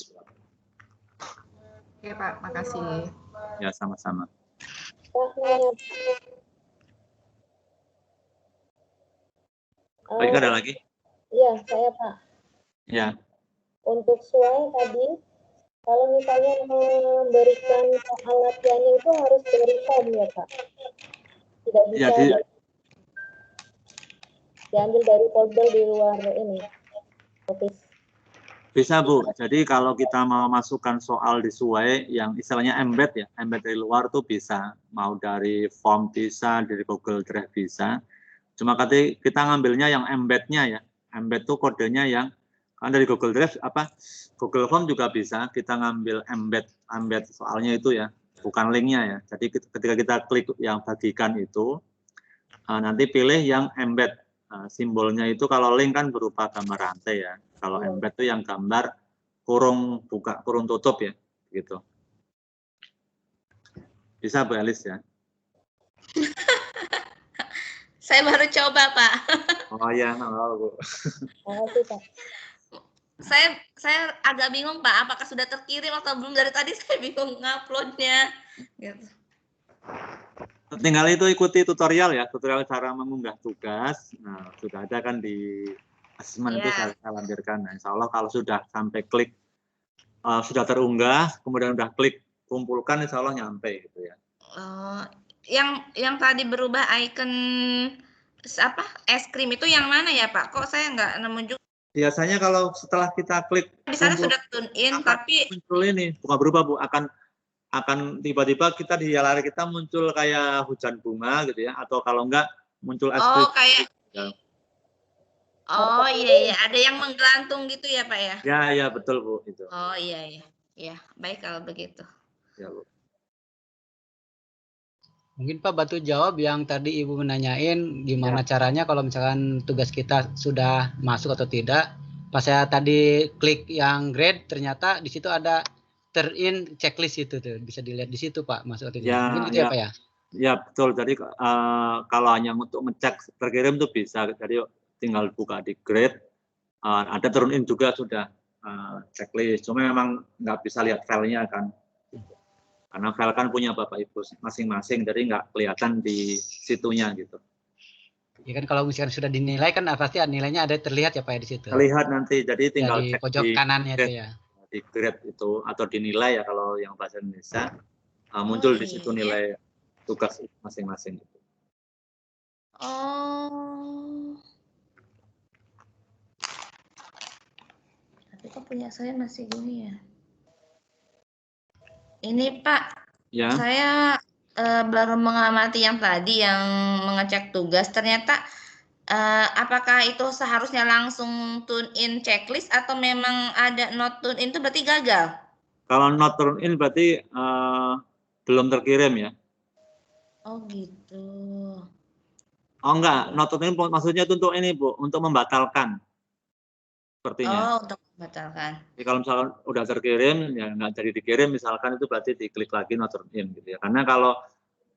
Oke Pak, makasih. Ya, sama-sama. Baik, ada lagi? Iya, saya Pak. Ya. Untuk SWAY tadi, kalau misalnya memberikan soal latihannya itu harus dari form ya Pak? Tidak bisa diambil dari folder di luar ini, office. Bisa Bu, jadi kalau kita mau masukkan soal di SWAY yang istilahnya embed ya, embed dari luar tuh bisa, mau dari form bisa, dari Google Drive bisa. Cuma kita ngambilnya yang embednya ya, embed tuh kodenya yang, kan dari Google Drive Google Form juga bisa, kita ngambil embed soalnya itu ya, bukan linknya ya. Jadi ketika kita klik yang bagikan itu, nanti pilih yang embed. Simbolnya itu kalau link kan berupa gambar rantai ya. Kalau embed itu yang gambar kurung buka, kurung tutup ya, gitu. Bisa Bu Elis ya? Saya baru coba Pak. Oh iya, Bu. Saya agak bingung Pak, apakah sudah terkirim atau belum, dari tadi saya bingung nguploadnya. Gitu. Tinggal itu ikuti tutorial ya, tutorial cara mengunggah tugas. Nah, sudah ada kan di assessment itu saya lampirkan. Nah, insya Allah kalau sudah sampai klik sudah terunggah, kemudian udah klik kumpulkan, insya Allah nyampe gitu ya. Yang tadi berubah icon apa es krim itu yang mana ya Pak? Kok saya nggak nemu juga. Biasanya kalau setelah kita klik Di sana sudah tune in, tapi muncul ini bukan berubah Bu, akan tiba-tiba kita di layar kita muncul kayak hujan bunga gitu ya, atau kalau enggak muncul es krim. oh kayak Ya. oh iya ada yang menggelantung gitu ya Pak ya? Ya betul Bu itu. Oh iya ya baik kalau begitu. Ya Bu. Mungkin Pak bantu jawab yang tadi Ibu menanyain gimana caranya kalau misalkan tugas kita sudah masuk atau tidak. Pas saya tadi klik yang grade, ternyata di situ ada turn-in checklist itu tuh, bisa dilihat di situ Pak, masuk atau tidak. Mungkin gitu ya Pak ya? Ya betul. Jadi kalau hanya untuk ngecek terkirim tuh bisa. Jadi tinggal buka di grade. Ada turn-in juga sudah checklist. Cuma memang nggak bisa lihat filenya kan. Karena file kan punya Bapak Ibu masing-masing, jadi nggak kelihatan di situnya gitu. Ya kan kalau misalkan sudah dinilai kan pasti nilainya ada terlihat ya Pak ya di situ. Terlihat nanti, jadi tinggal ya, di cek pojok di kanannya grade, itu ya. Di grade itu atau dinilai ya kalau yang bahasa Indonesia muncul di situ nilai tugas masing-masing. Oh. Tapi kok punya saya masih gini ya? Ini Pak, ya. Saya baru mengamati yang tadi yang mengecek tugas. Ternyata apakah itu seharusnya langsung tune in checklist atau memang ada not tune in itu berarti gagal? Kalau not tune in berarti belum terkirim ya. Oh gitu. Oh enggak, not tune in maksudnya itu untuk ini Bu, untuk membatalkan. Sepertinya. Oh, untuk membatalkan. Jadi kalau misalkan udah terkirim, ya nggak jadi dikirim, misalkan itu berarti diklik lagi not turn in gitu ya. Karena kalau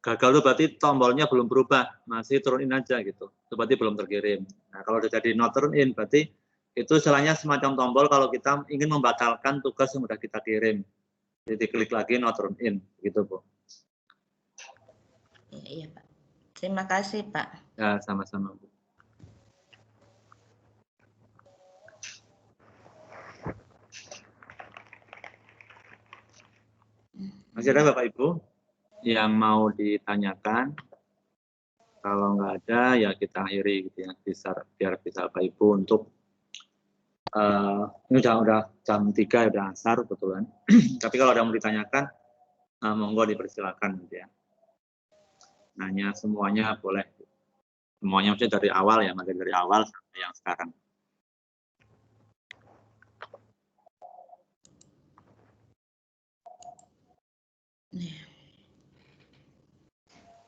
gagal itu berarti tombolnya belum berubah, masih turun in aja gitu. Itu berarti belum terkirim. Nah kalau udah jadi not turn in, berarti itu istilahnya semacam tombol kalau kita ingin membatalkan tugas yang udah kita kirim. Jadi diklik lagi not turn in, gitu Bu. Iya Pak. Terima kasih Pak. Ya sama-sama Bu. Masih ada Bapak Ibu yang mau ditanyakan? Kalau nggak ada ya kita akhiri gitu ya, biar bisa Bapak Ibu untuk ini udah jam 3 udah asar kebetulan. Tapi kalau ada mau ditanyakan, monggo dipersilakan gitu ya. Nanya semuanya boleh. Semuanya maksudnya dari awal ya, mulai dari awal sampai yang sekarang.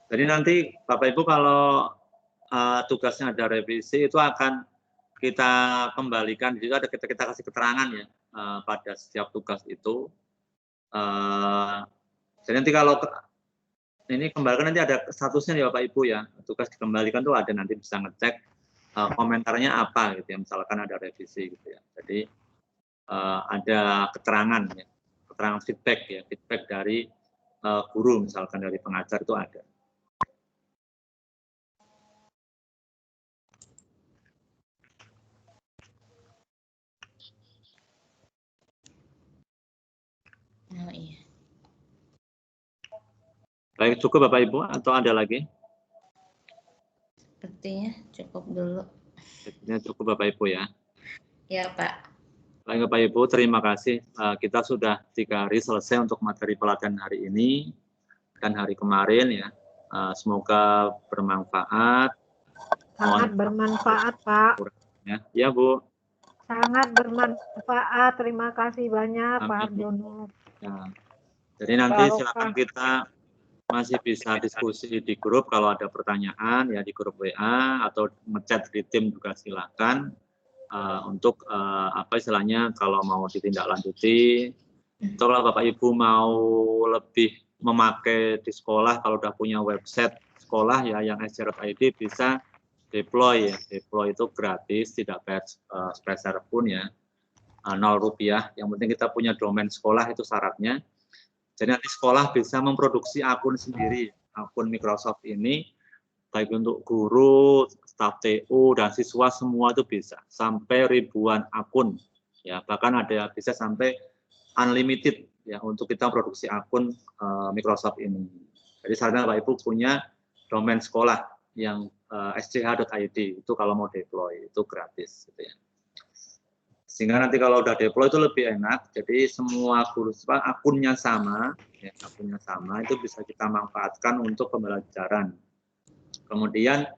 Jadi nanti Bapak Ibu kalau tugasnya ada revisi itu akan kita kembalikan, di situ ada kita kasih keterangan ya pada setiap tugas itu. Jadi nanti kalau ini kembalikan nanti ada statusnya ya Bapak Ibu ya, tugas dikembalikan tuh ada, nanti bisa ngecek komentarnya apa gitu ya, misalkan ada revisi gitu ya. Jadi ada keterangan ya, keterangan feedback ya, feedback dari guru misalkan dari pengajar itu ada. Oh iya. Baik, cukup Bapak Ibu atau ada lagi? Sepertinya cukup dulu. Sepertinya cukup Bapak Ibu ya. Ya Pak. Baik Bapak Ibu, terima kasih. Kita sudah 3 hari selesai untuk materi pelatihan hari ini dan hari kemarin ya. Semoga bermanfaat. Sangat bermanfaat Pak. Ya Bu. Sangat bermanfaat. Terima kasih banyak Amin. Pak Arjono. Ya. Jadi nanti silakan kita masih bisa diskusi di grup kalau ada pertanyaan ya, di grup WA atau ngechat di tim juga silakan untuk apa istilahnya kalau mau ditindaklanjuti. Kalau Bapak Ibu mau lebih memakai di sekolah, kalau udah punya website sekolah ya yang sj.id bisa deploy ya. Deploy itu gratis, tidak bayar sepeser pun ya, 0 rupiah. Yang penting kita punya domain sekolah, itu syaratnya. Jadi nanti sekolah bisa memproduksi akun sendiri, akun Microsoft ini, baik untuk guru, staf TU, dan siswa semua itu bisa, sampai ribuan akun, ya bahkan ada bisa sampai unlimited ya untuk kita produksi akun Microsoft ini. Jadi syaratnya Bapak Ibu punya domain sekolah yang sch.id itu kalau mau deploy itu gratis gitu ya. Sehingga nanti kalau udah deploy itu lebih enak. Jadi semua guru siswa akunnya sama, ya, akunnya sama itu bisa kita manfaatkan untuk pembelajaran. Kemudian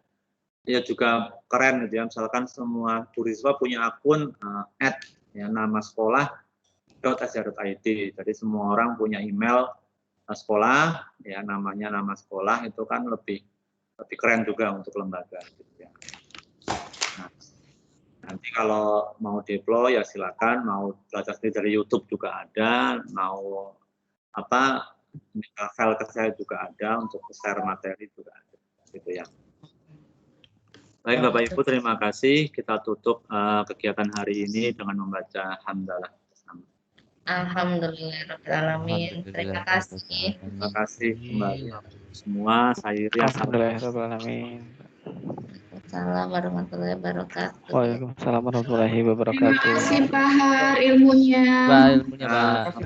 ya juga keren gitu ya. Misalkan semua guru siswa punya akun ya, nama sekolah.sch.id. Jadi semua orang punya email sekolah, ya namanya nama sekolah itu kan lebih keren juga untuk lembaga. Gitu ya. Nah, nanti kalau mau deploy ya silakan, mau belajar dari YouTube juga ada, mau file ke saya juga ada untuk share materi juga ada, gitu ya. Baik Bapak Ibu, terima kasih. Kita tutup kegiatan hari ini dengan membaca hamdalah bersama. Alhamdulillahirrahmanirrahim. Terima kasih. Terima kasih kembali semua. Saya Ria. Alhamdulillahirrahmanirrahim. Assalamualaikum warahmatullahi wabarakatuh. Waalaikumsalam warahmatullahi wabarakatuh. Terima kasih Pak Har ilmunya. Pak ilmunya Pak.